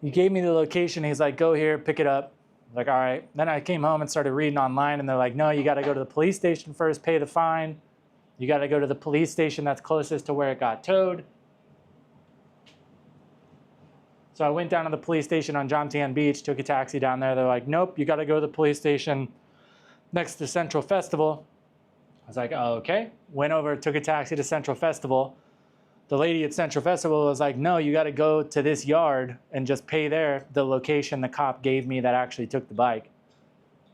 He gave me the location. He's like, go here, pick it up. I'm like, all right. Then I came home and started reading online, and they're like, no, you got to go to the police station first, pay the fine. You got to go to the police station that's closest to where it got towed. So I went down to the police station on Jomtien Beach, took a taxi down there. They're like, nope, you got to go to the police station next to Central Festival. I was like, oh, okay. Went over, took a taxi to Central Festival. The lady at Central Festival was like, no, you got to go to this yard and just pay there. The location the cop gave me that actually took the bike.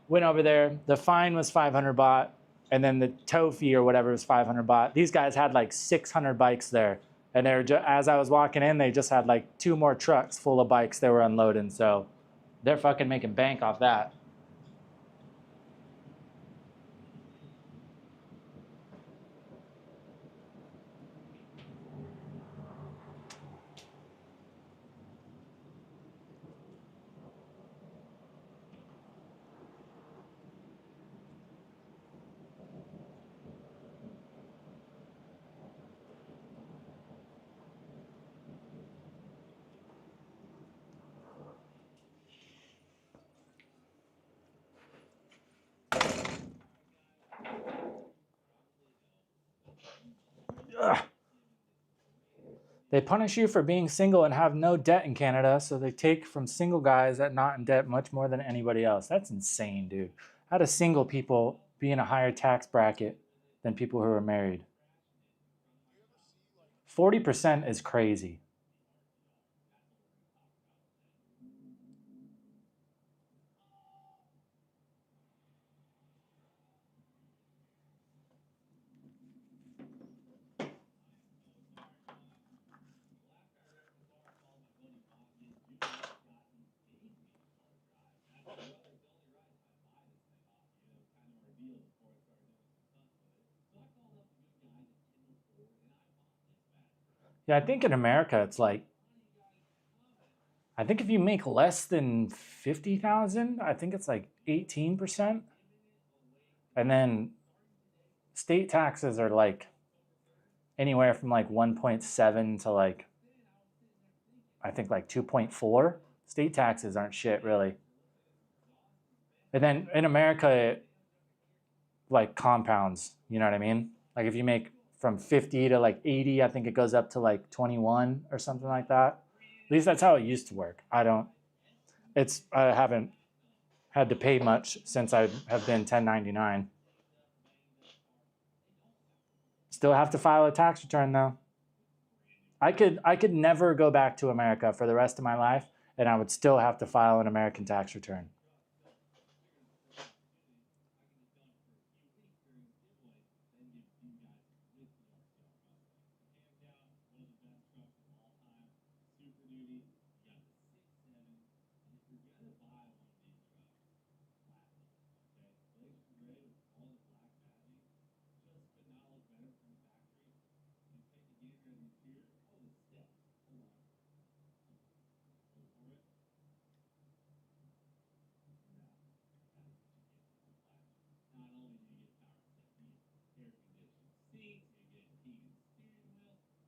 Went over there. The fine was 500 baht. And then the tow fee or whatever was 500 baht. These guys had like 600 bikes there. And they're as I was walking in, they just had like 2 more trucks full of bikes they were unloading. So they're fucking making bank off that. They punish you for being single and have no debt in Canada, so they take from single guys that not in debt much more than anybody else. That's insane, dude. How do single people be in a higher tax bracket than people who are married? 40% is crazy. Yeah, I think in America it's like, I think if you make less than 50,000, I think it's like 18%. And then state taxes are like anywhere from like 1.7 to like, I think like 2.4. State taxes aren't shit really. And then in America, it like compounds, you know what I mean? Like if you make from 50 to like 80, I think it goes up to like 21 or something like that. At least that's how it used to work. I haven't had to pay much since I have been 1099. Still have to file a tax return though. I could never go back to America for the rest of my life, and I would still have to file an American tax return.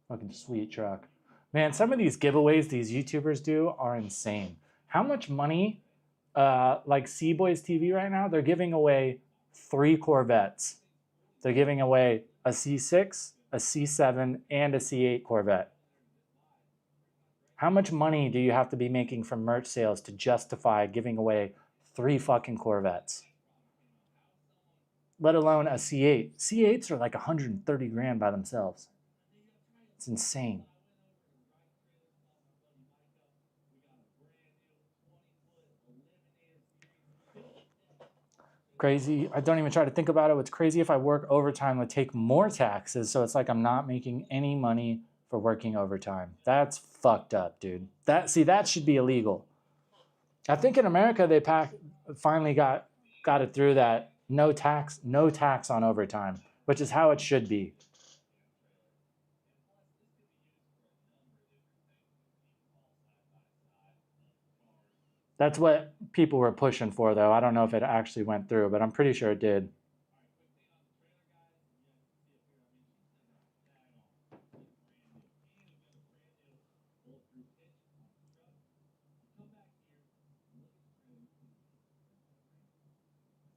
Fucking sweet truck. Man, some of these giveaways these YouTubers do are insane. How much money, like C-Boys TV right now, they're giving away 3 Corvettes. They're giving away a C6, a C7, and a C8 Corvette. How much money do you have to be making from merch sales to justify giving away 3 fucking Corvettes? Let alone a C8. C8s are like 130 grand by themselves. It's insane. Crazy. I don't even try to think about it. What's crazy, if I work overtime, I take more taxes. So it's like I'm not making any money for working overtime. That's fucked up, dude. That should be illegal. I think in America they finally got it through that no tax on overtime, which is how it should be. That's what people were pushing for, though. I don't know if it actually went through, but I'm pretty sure it did.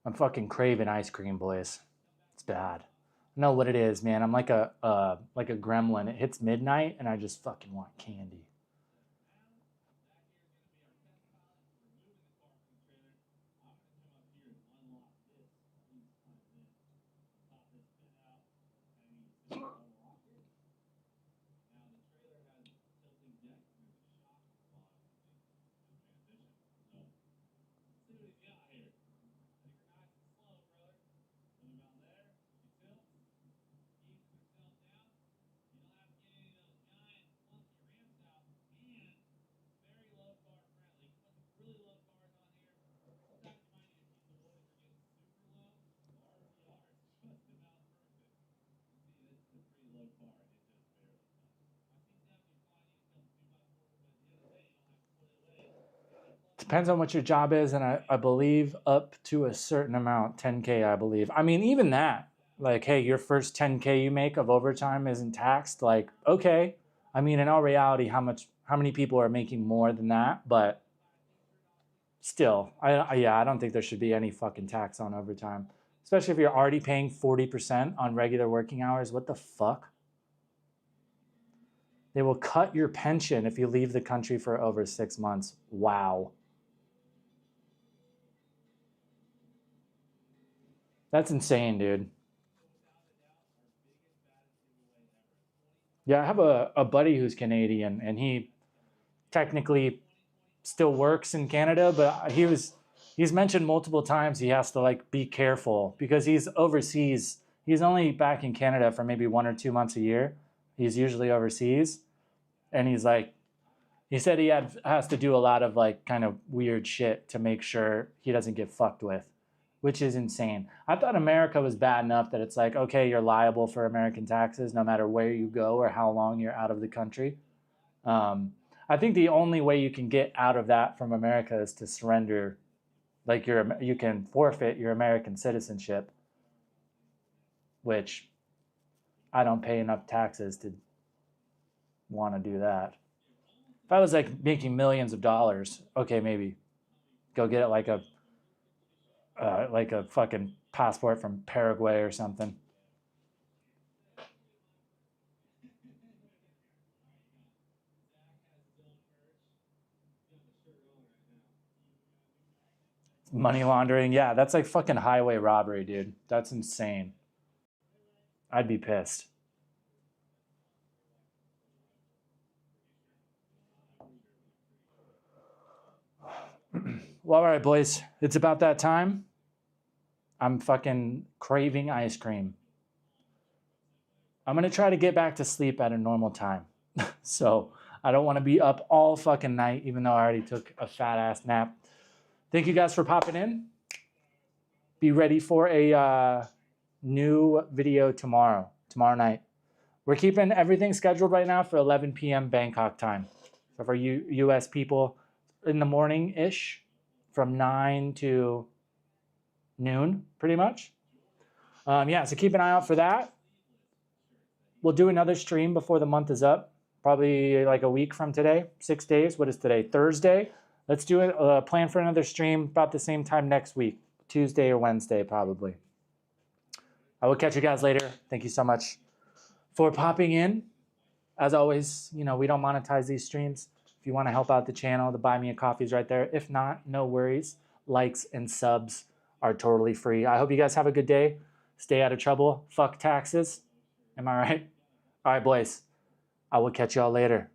I'm fucking craving ice cream, boys. It's bad. I know what it is, man. I'm like a gremlin. It hits midnight, and I just fucking want candy. Depends on what your job is, and I believe up to a certain amount, 10K, I believe. I mean, even that, like, hey, your first 10K you make of overtime isn't taxed. Like, okay. I mean, in all reality, how many people are making more than that? But still, I don't think there should be any fucking tax on overtime, especially if you're already paying 40% on regular working hours. What the fuck? They will cut your pension if you leave the country for over 6 months. Wow. That's insane, dude. Yeah, I have a buddy who's Canadian, and he technically still works in Canada, but he's mentioned multiple times he has to like be careful because he's overseas. He's only back in Canada for maybe 1 or 2 months a year. He's usually overseas, and he's like, he said he has to do a lot of like kind of weird shit to make sure he doesn't get fucked with, which is insane. I thought America was bad enough that it's like, okay, you're liable for American taxes no matter where you go or how long you're out of the country. I think the only way you can get out of that from America is to surrender, like you can forfeit your American citizenship, which I don't pay enough taxes to want to do that. If I was like making millions of dollars, okay, maybe go get it like a fucking passport from Paraguay or something. Money laundering, yeah, that's like fucking highway robbery, dude. That's insane. I'd be pissed. Well, all right, boys. It's about that time. I'm fucking craving ice cream. I'm going to try to get back to sleep at a normal time. So I don't want to be up all fucking night, even though I already took a fat ass nap. Thank you guys for popping in. Be ready for a new video tomorrow night. We're keeping everything scheduled right now for 11 p.m. Bangkok time. So for you US people, in the morning-ish, from 9 to noon, pretty much. Yeah, so keep an eye out for that. We'll do another stream before the month is up, probably like a week from today, 6 days. What is today? Thursday. Let's do a plan for another stream about the same time next week, Tuesday or Wednesday, probably. I will catch you guys later. Thank you so much for popping in. As always, we don't monetize these streams. If you want to help out the channel, the Buy Me a Coffee is right there. If not, no worries. Likes and subs are totally free. I hope you guys have a good day. Stay out of trouble. Fuck taxes. Am I right? All right, boys. I will catch y'all later.